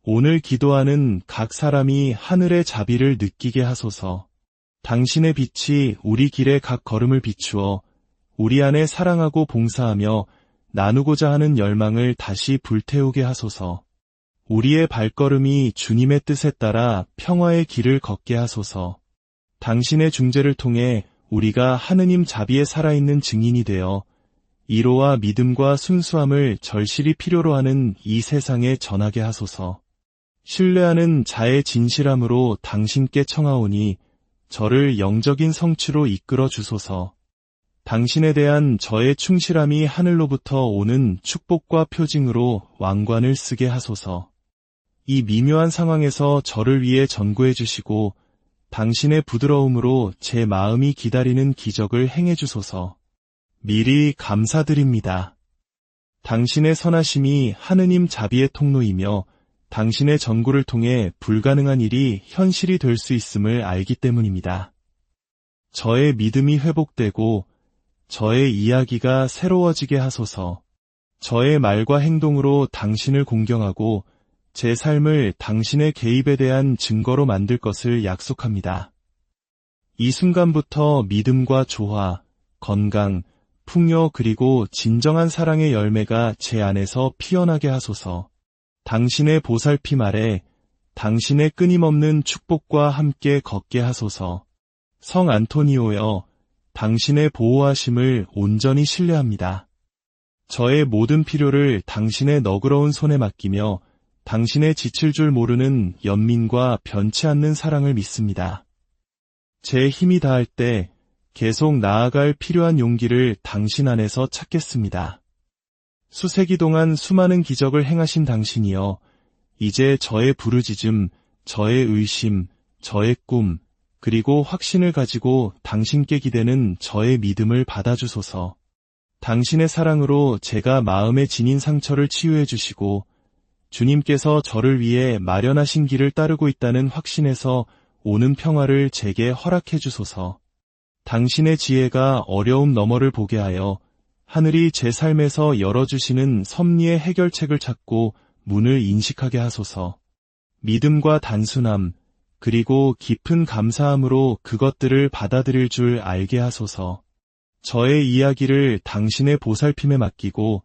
오늘 기도하는 각 사람이 하늘의 자비를 느끼게 하소서. 당신의 빛이 우리 길의 각 걸음을 비추어 우리 안에 사랑하고 봉사하며 나누고자 하는 열망을 다시 불태우게 하소서. 우리의 발걸음이 주님의 뜻에 따라 평화의 길을 걷게 하소서. 당신의 중재를 통해 우리가 하느님 자비에 살아있는 증인이 되어 이로와 믿음과 순수함을 절실히 필요로 하는 이 세상에 전하게 하소서. 신뢰하는 자의 진실함으로 당신께 청하오니 저를 영적인 성취로 이끌어 주소서. 당신에 대한 저의 충실함이 하늘로부터 오는 축복과 표징으로 왕관을 쓰게 하소서. 이 미묘한 상황에서 저를 위해 전구해 주시고 당신의 부드러움으로 제 마음이 기다리는 기적을 행해 주소서. 미리 감사드립니다. 당신의 선하심이 하느님 자비의 통로이며 당신의 전구를 통해 불가능한 일이 현실이 될 수 있음을 알기 때문입니다. 저의 믿음이 회복되고 저의 이야기가 새로워지게 하소서. 저의 말과 행동으로 당신을 공경하고 제 삶을 당신의 개입에 대한 증거로 만들 것을 약속합니다. 이 순간부터 믿음과 조화, 건강, 풍요 그리고 진정한 사랑의 열매가 제 안에서 피어나게 하소서. 당신의 보살핌 아래 당신의 끊임없는 축복과 함께 걷게 하소서. 성 안토니오여, 당신의 보호하심을 온전히 신뢰합니다. 저의 모든 필요를 당신의 너그러운 손에 맡기며 당신의 지칠 줄 모르는 연민과 변치 않는 사랑을 믿습니다. 제 힘이 다할 때 계속 나아갈 필요한 용기를 당신 안에서 찾겠습니다. 수세기 동안 수많은 기적을 행하신 당신이여, 이제 저의 부르짖음, 저의 의심, 저의 꿈, 그리고 확신을 가지고 당신께 기대는 저의 믿음을 받아주소서. 당신의 사랑으로 제가 마음에 지닌 상처를 치유해 주시고 주님께서 저를 위해 마련하신 길을 따르고 있다는 확신에서 오는 평화를 제게 허락해 주소서. 당신의 지혜가 어려움 너머를 보게 하여 하늘이 제 삶에서 열어주시는 섭리의 해결책을 찾고 문을 인식하게 하소서. 믿음과 단순함, 그리고 깊은 감사함으로 그것들을 받아들일 줄 알게 하소서. 저의 이야기를 당신의 보살핌에 맡기고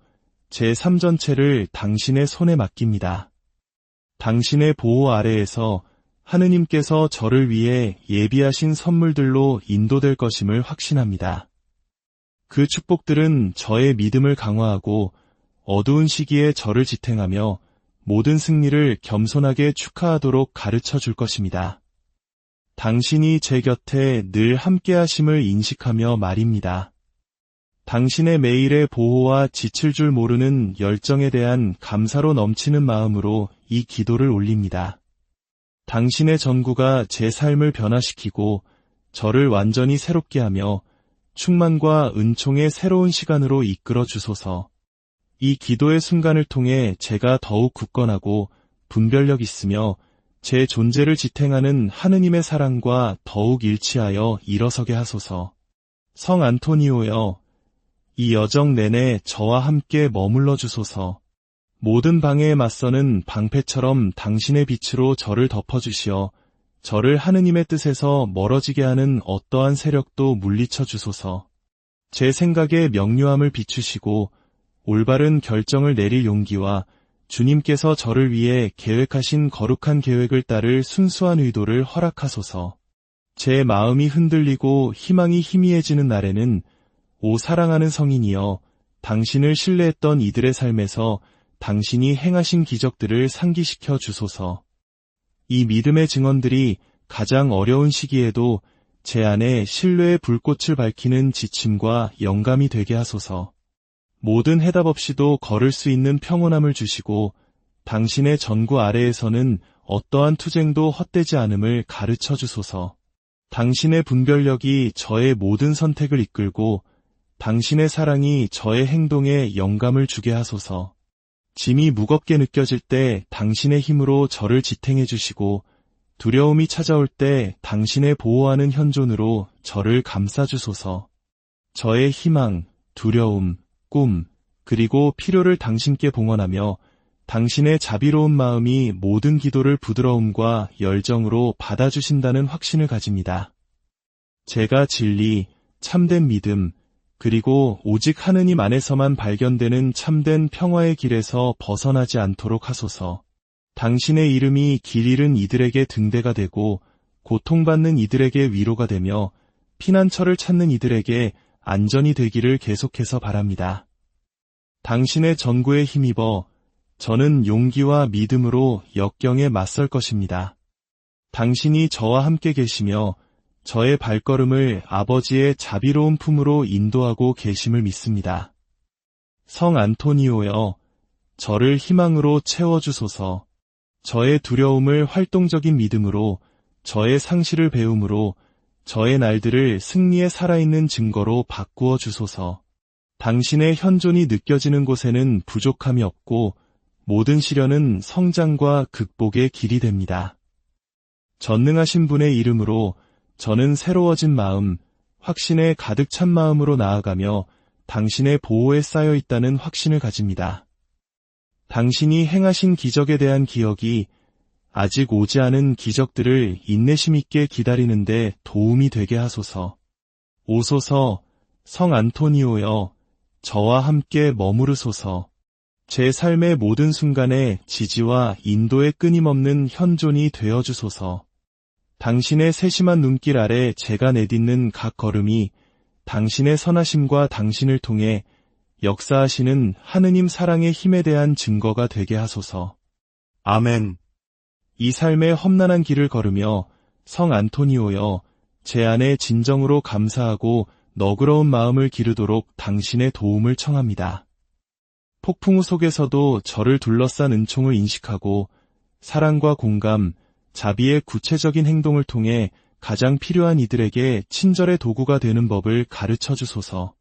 제 삶 전체를 당신의 손에 맡깁니다. 당신의 보호 아래에서 하느님께서 저를 위해 예비하신 선물들로 인도될 것임을 확신합니다. 그 축복들은 저의 믿음을 강화하고 어두운 시기에 저를 지탱하며 모든 승리를 겸손하게 축하하도록 가르쳐 줄 것입니다. 당신이 제 곁에 늘 함께하심을 인식하며 말입니다. 당신의 매일의 보호와 지칠 줄 모르는 열정에 대한 감사로 넘치는 마음으로 이 기도를 올립니다. 당신의 전구가 제 삶을 변화시키고 저를 완전히 새롭게 하며 충만과 은총의 새로운 시간으로 이끌어 주소서. 이 기도의 순간을 통해 제가 더욱 굳건하고 분별력 있으며 제 존재를 지탱하는 하느님의 사랑과 더욱 일치하여 일어서게 하소서. 성 안토니오여, 이 여정 내내 저와 함께 머물러 주소서. 모든 방해에 맞서는 방패처럼 당신의 빛으로 저를 덮어주시어 저를 하느님의 뜻에서 멀어지게 하는 어떠한 세력도 물리쳐 주소서. 제 생각의 명료함을 비추시고 올바른 결정을 내릴 용기와 주님께서 저를 위해 계획하신 거룩한 계획을 따를 순수한 의도를 허락하소서. 제 마음이 흔들리고 희망이 희미해지는 날에는 오 사랑하는 성인이여, 당신을 신뢰했던 이들의 삶에서 당신이 행하신 기적들을 상기시켜 주소서. 이 믿음의 증언들이 가장 어려운 시기에도 제 안에 신뢰의 불꽃을 밝히는 지침과 영감이 되게 하소서. 모든 해답 없이도 걸을 수 있는 평온함을 주시고 당신의 전구 아래에서는 어떠한 투쟁도 헛되지 않음을 가르쳐 주소서. 당신의 분별력이 저의 모든 선택을 이끌고 당신의 사랑이 저의 행동에 영감을 주게 하소서. 짐이 무겁게 느껴질 때 당신의 힘으로 저를 지탱해 주시고 두려움이 찾아올 때 당신의 보호하는 현존으로 저를 감싸 주소서. 저의 희망, 두려움, 꿈, 그리고 필요를 당신께 봉헌하며 당신의 자비로운 마음이 모든 기도를 부드러움과 열정으로 받아주신다는 확신을 가집니다. 제가 진리, 참된 믿음, 그리고 오직 하느님 안에서만 발견되는 참된 평화의 길에서 벗어나지 않도록 하소서. 당신의 이름이 길 잃은 이들에게 등대가 되고 고통받는 이들에게 위로가 되며 피난처를 찾는 이들에게 안전이 되기를 계속해서 바랍니다. 당신의 전구에 힘입어 저는 용기와 믿음으로 역경에 맞설 것입니다. 당신이 저와 함께 계시며 저의 발걸음을 아버지의 자비로운 품으로 인도하고 계심을 믿습니다. 성 안토니오여, 저를 희망으로 채워주소서. 저의 두려움을 활동적인 믿음으로, 저의 상실을 배움으로, 저의 날들을 승리의 살아있는 증거로 바꾸어 주소서. 당신의 현존이 느껴지는 곳에는 부족함이 없고 모든 시련은 성장과 극복의 길이 됩니다. 전능하신 분의 이름으로 저는 새로워진 마음, 확신에 가득 찬 마음으로 나아가며 당신의 보호에 쌓여 있다는 확신을 가집니다. 당신이 행하신 기적에 대한 기억이 아직 오지 않은 기적들을 인내심 있게 기다리는데 도움이 되게 하소서. 오소서, 성 안토니오여, 저와 함께 머무르소서. 제 삶의 모든 순간에 지지와 인도의 끊임없는 현존이 되어주소서. 당신의 세심한 눈길 아래 제가 내딛는 각 걸음이 당신의 선하심과 당신을 통해 역사하시는 하느님 사랑의 힘에 대한 증거가 되게 하소서. 아멘. 이 삶의 험난한 길을 걸으며 성 안토니오여, 제 안에 진정으로 감사하고 너그러운 마음을 기르도록 당신의 도움을 청합니다. 폭풍우 속에서도 저를 둘러싼 은총을 인식하고 사랑과 공감, 자비의 구체적인 행동을 통해 가장 필요한 이들에게 친절의 도구가 되는 법을 가르쳐 주소서.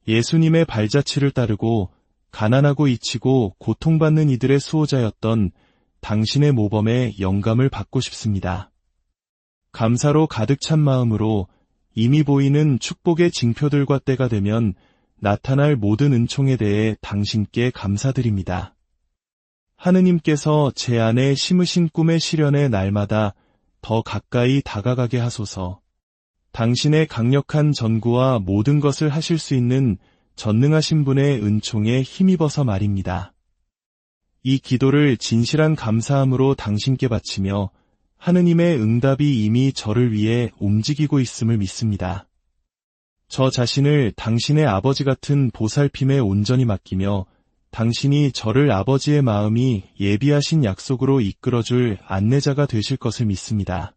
예수님의 발자취를 따르고 가난하고 잊히고 고통받는 이들의 수호자였던 당신의 모범에 영감을 받고 싶습니다. 감사로 가득 찬 마음으로 이미 보이는 축복의 징표들과 때가 되면 나타날 모든 은총에 대해 당신께 감사드립니다. 하느님께서 제 안에 심으신 꿈의 실현에 날마다 더 가까이 다가가게 하소서. 당신의 강력한 전구와 모든 것을 하실 수 있는 전능하신 분의 은총에 힘입어서 말입니다. 이 기도를 진실한 감사함으로 당신께 바치며 하느님의 응답이 이미 저를 위해 움직이고 있음을 믿습니다. 저 자신을 당신의 아버지 같은 보살핌에 온전히 맡기며 당신이 저를 아버지의 마음이 예비하신 약속으로 이끌어줄 안내자가 되실 것을 믿습니다.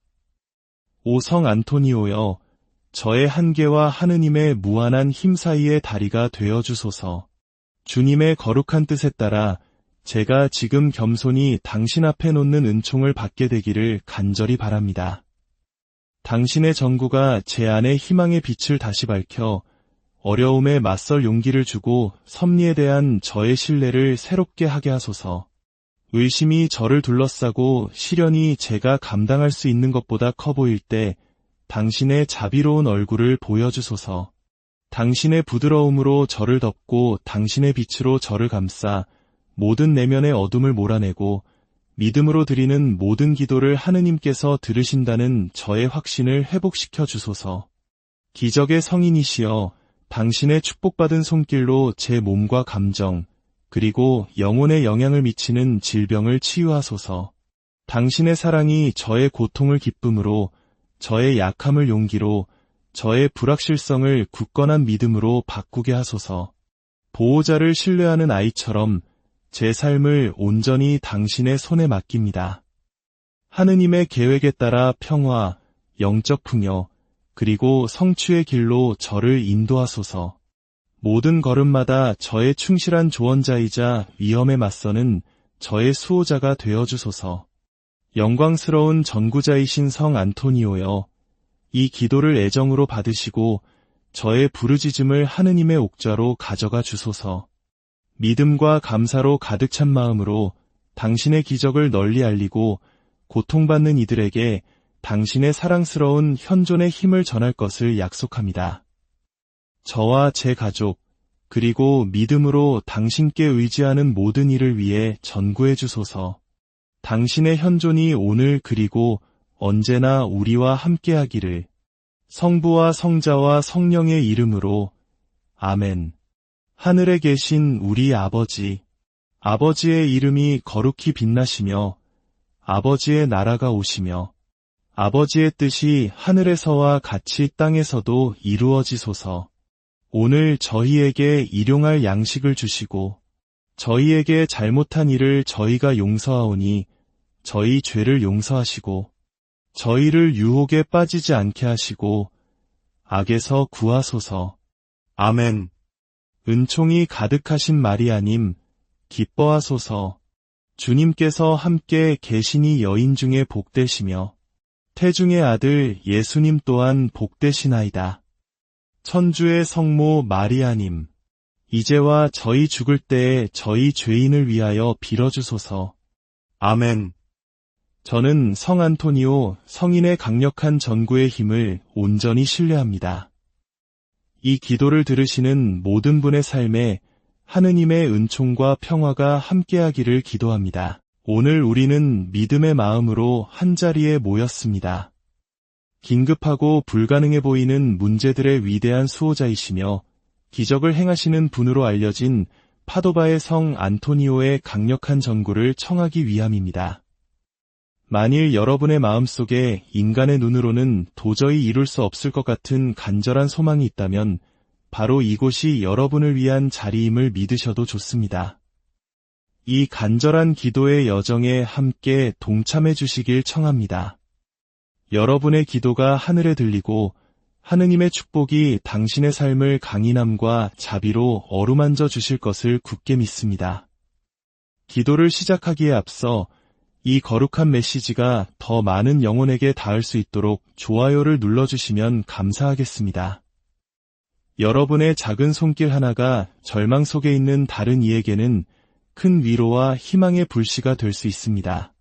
오 성 안토니오여, 저의 한계와 하느님의 무한한 힘 사이의 다리가 되어주소서. 주님의 거룩한 뜻에 따라 제가 지금 겸손히 당신 앞에 놓는 은총을 받게 되기를 간절히 바랍니다. 당신의 전구가 제 안에 희망의 빛을 다시 밝혀 어려움에 맞설 용기를 주고 섭리에 대한 저의 신뢰를 새롭게 하게 하소서. 의심이 저를 둘러싸고 시련이 제가 감당할 수 있는 것보다 커 보일 때 당신의 자비로운 얼굴을 보여주소서. 당신의 부드러움으로 저를 덮고 당신의 빛으로 저를 감싸 모든 내면의 어둠을 몰아내고 믿음으로 드리는 모든 기도를 하느님께서 들으신다는 저의 확신을 회복시켜 주소서. 기적의 성인이시여, 당신의 축복받은 손길로 제 몸과 감정, 그리고 영혼에 영향을 미치는 질병을 치유하소서. 당신의 사랑이 저의 고통을 기쁨으로, 저의 약함을 용기로, 저의 불확실성을 굳건한 믿음으로 바꾸게 하소서. 보호자를 신뢰하는 아이처럼 제 삶을 온전히 당신의 손에 맡깁니다. 하느님의 계획에 따라 평화, 영적 풍요, 그리고 성취의 길로 저를 인도하소서. 모든 걸음마다 저의 충실한 조언자이자 위험에 맞서는 저의 수호자가 되어주소서. 영광스러운 전구자이신 성 안토니오여, 이 기도를 애정으로 받으시고 저의 부르짖음을 하느님의 옥좌로 가져가 주소서. 믿음과 감사로 가득 찬 마음으로 당신의 기적을 널리 알리고 고통받는 이들에게 당신의 사랑스러운 현존의 힘을 전할 것을 약속합니다. 저와 제 가족, 그리고 믿음으로 당신께 의지하는 모든 이를 위해 전구해 주소서. 당신의 현존이 오늘 그리고 언제나 우리와 함께하기를 성부와 성자와 성령의 이름으로 아멘. 하늘에 계신 우리 아버지, 아버지의 이름이 거룩히 빛나시며 아버지의 나라가 오시며 아버지의 뜻이 하늘에서와 같이 땅에서도 이루어지소서. 오늘 저희에게 일용할 양식을 주시고 저희에게 잘못한 일을 저희가 용서하오니 저희 죄를 용서하시고 저희를 유혹에 빠지지 않게 하시고 악에서 구하소서. 아멘. 은총이 가득하신 마리아님, 기뻐하소서. 주님께서 함께 계시니 여인 중에 복되시며 태중의 아들 예수님 또한 복되시나이다. 천주의 성모 마리아님, 이제와 저희 죽을 때에 저희 죄인을 위하여 빌어주소서. 아멘. 저는 성 안토니오 성인의 강력한 전구의 힘을 온전히 신뢰합니다. 이 기도를 들으시는 모든 분의 삶에 하느님의 은총과 평화가 함께하기를 기도합니다. 오늘 우리는 믿음의 마음으로 한자리에 모였습니다. 긴급하고 불가능해 보이는 문제들의 위대한 수호자이시며 기적을 행하시는 분으로 알려진 파도바의 성 안토니오의 강력한 전구를 청하기 위함입니다. 만일 여러분의 마음속에 인간의 눈으로는 도저히 이룰 수 없을 것 같은 간절한 소망이 있다면 바로 이곳이 여러분을 위한 자리임을 믿으셔도 좋습니다. 이 간절한 기도의 여정에 함께 동참해 주시길 청합니다. 여러분의 기도가 하늘에 들리고 하느님의 축복이 당신의 삶을 강인함과 자비로 어루만져 주실 것을 굳게 믿습니다. 기도를 시작하기에 앞서 이 거룩한 메시지가 더 많은 영혼에게 닿을 수 있도록 좋아요를 눌러주시면 감사하겠습니다. 여러분의 작은 손길 하나가 절망 속에 있는 다른 이에게는 큰 위로와 희망의 불씨가 될 수 있습니다.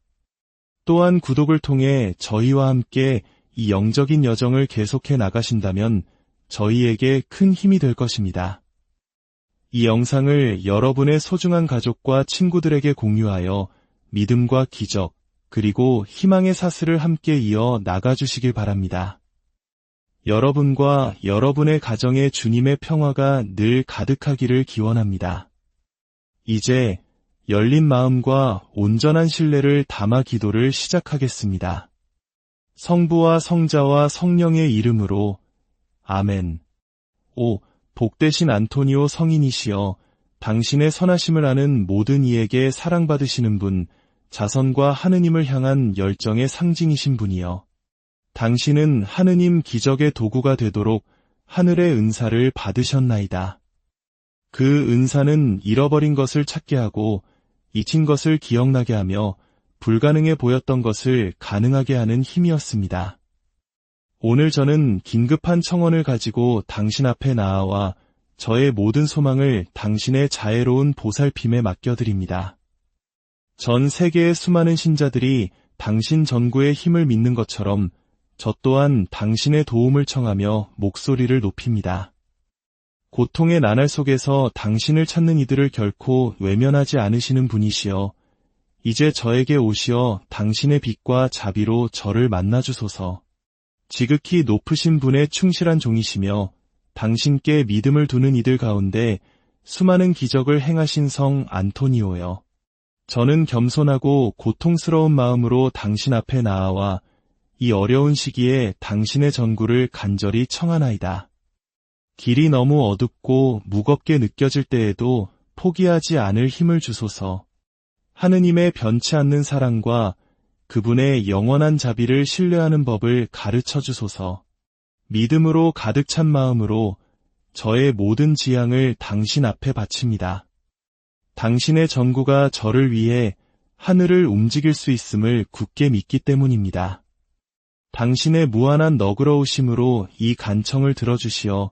또한 구독을 통해 저희와 함께 이 영적인 여정을 계속해 나가신다면 저희에게 큰 힘이 될 것입니다. 이 영상을 여러분의 소중한 가족과 친구들에게 공유하여 믿음과 기적, 그리고 희망의 사슬을 함께 이어 나가주시길 바랍니다. 여러분과 여러분의 가정에 주님의 평화가 늘 가득하기를 기원합니다. 이제 열린 마음과 온전한 신뢰를 담아 기도를 시작하겠습니다. 성부와 성자와 성령의 이름으로 아멘. 오, 복되신 안토니오 성인이시여, 당신의 선하심을 아는 모든 이에게 사랑받으시는 분, 자선과 하느님을 향한 열정의 상징이신 분이여. 당신은 하느님 기적의 도구가 되도록 하늘의 은사를 받으셨나이다. 그 은사는 잃어버린 것을 찾게 하고 잊힌 것을 기억나게 하며 불가능해 보였던 것을 가능하게 하는 힘이었습니다. 오늘 저는 긴급한 청원을 가지고 당신 앞에 나아와 저의 모든 소망을 당신의 자애로운 보살핌에 맡겨드립니다. 전 세계의 수많은 신자들이 당신 전구의 힘을 믿는 것처럼 저 또한 당신의 도움을 청하며 목소리를 높입니다. 고통의 나날 속에서 당신을 찾는 이들을 결코 외면하지 않으시는 분이시여, 이제 저에게 오시어 당신의 빛과 자비로 저를 만나주소서. 지극히 높으신 분의 충실한 종이시며 당신께 믿음을 두는 이들 가운데 수많은 기적을 행하신 성 안토니오여, 저는 겸손하고 고통스러운 마음으로 당신 앞에 나아와 이 어려운 시기에 당신의 전구를 간절히 청하나이다. 길이 너무 어둡고 무겁게 느껴질 때에도 포기하지 않을 힘을 주소서. 하느님의 변치 않는 사랑과 그분의 영원한 자비를 신뢰하는 법을 가르쳐 주소서. 믿음으로 가득 찬 마음으로 저의 모든 지향을 당신 앞에 바칩니다. 당신의 전구가 저를 위해 하늘을 움직일 수 있음을 굳게 믿기 때문입니다. 당신의 무한한 너그러우심으로 이 간청을 들어주시어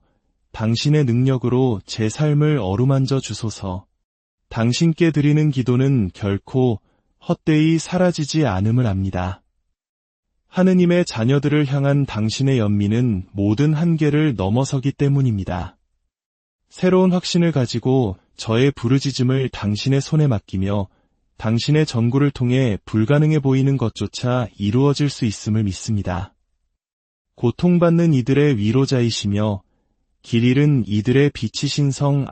당신의 능력으로 제 삶을 어루만져 주소서. 당신께 드리는 기도는 결코 헛되이 사라지지 않음을 압니다. 하느님의 자녀들을 향한 당신의 연민은 모든 한계를 넘어서기 때문입니다. 새로운 확신을 가지고 저의 부르짖음을 당신의 손에 맡기며 당신의 전구를 통해 불가능해 보이는 것조차 이루어질 수 있음을 믿습니다. 고통받는 이들의 위로자이시며 길 잃은 이들의 빛이신 성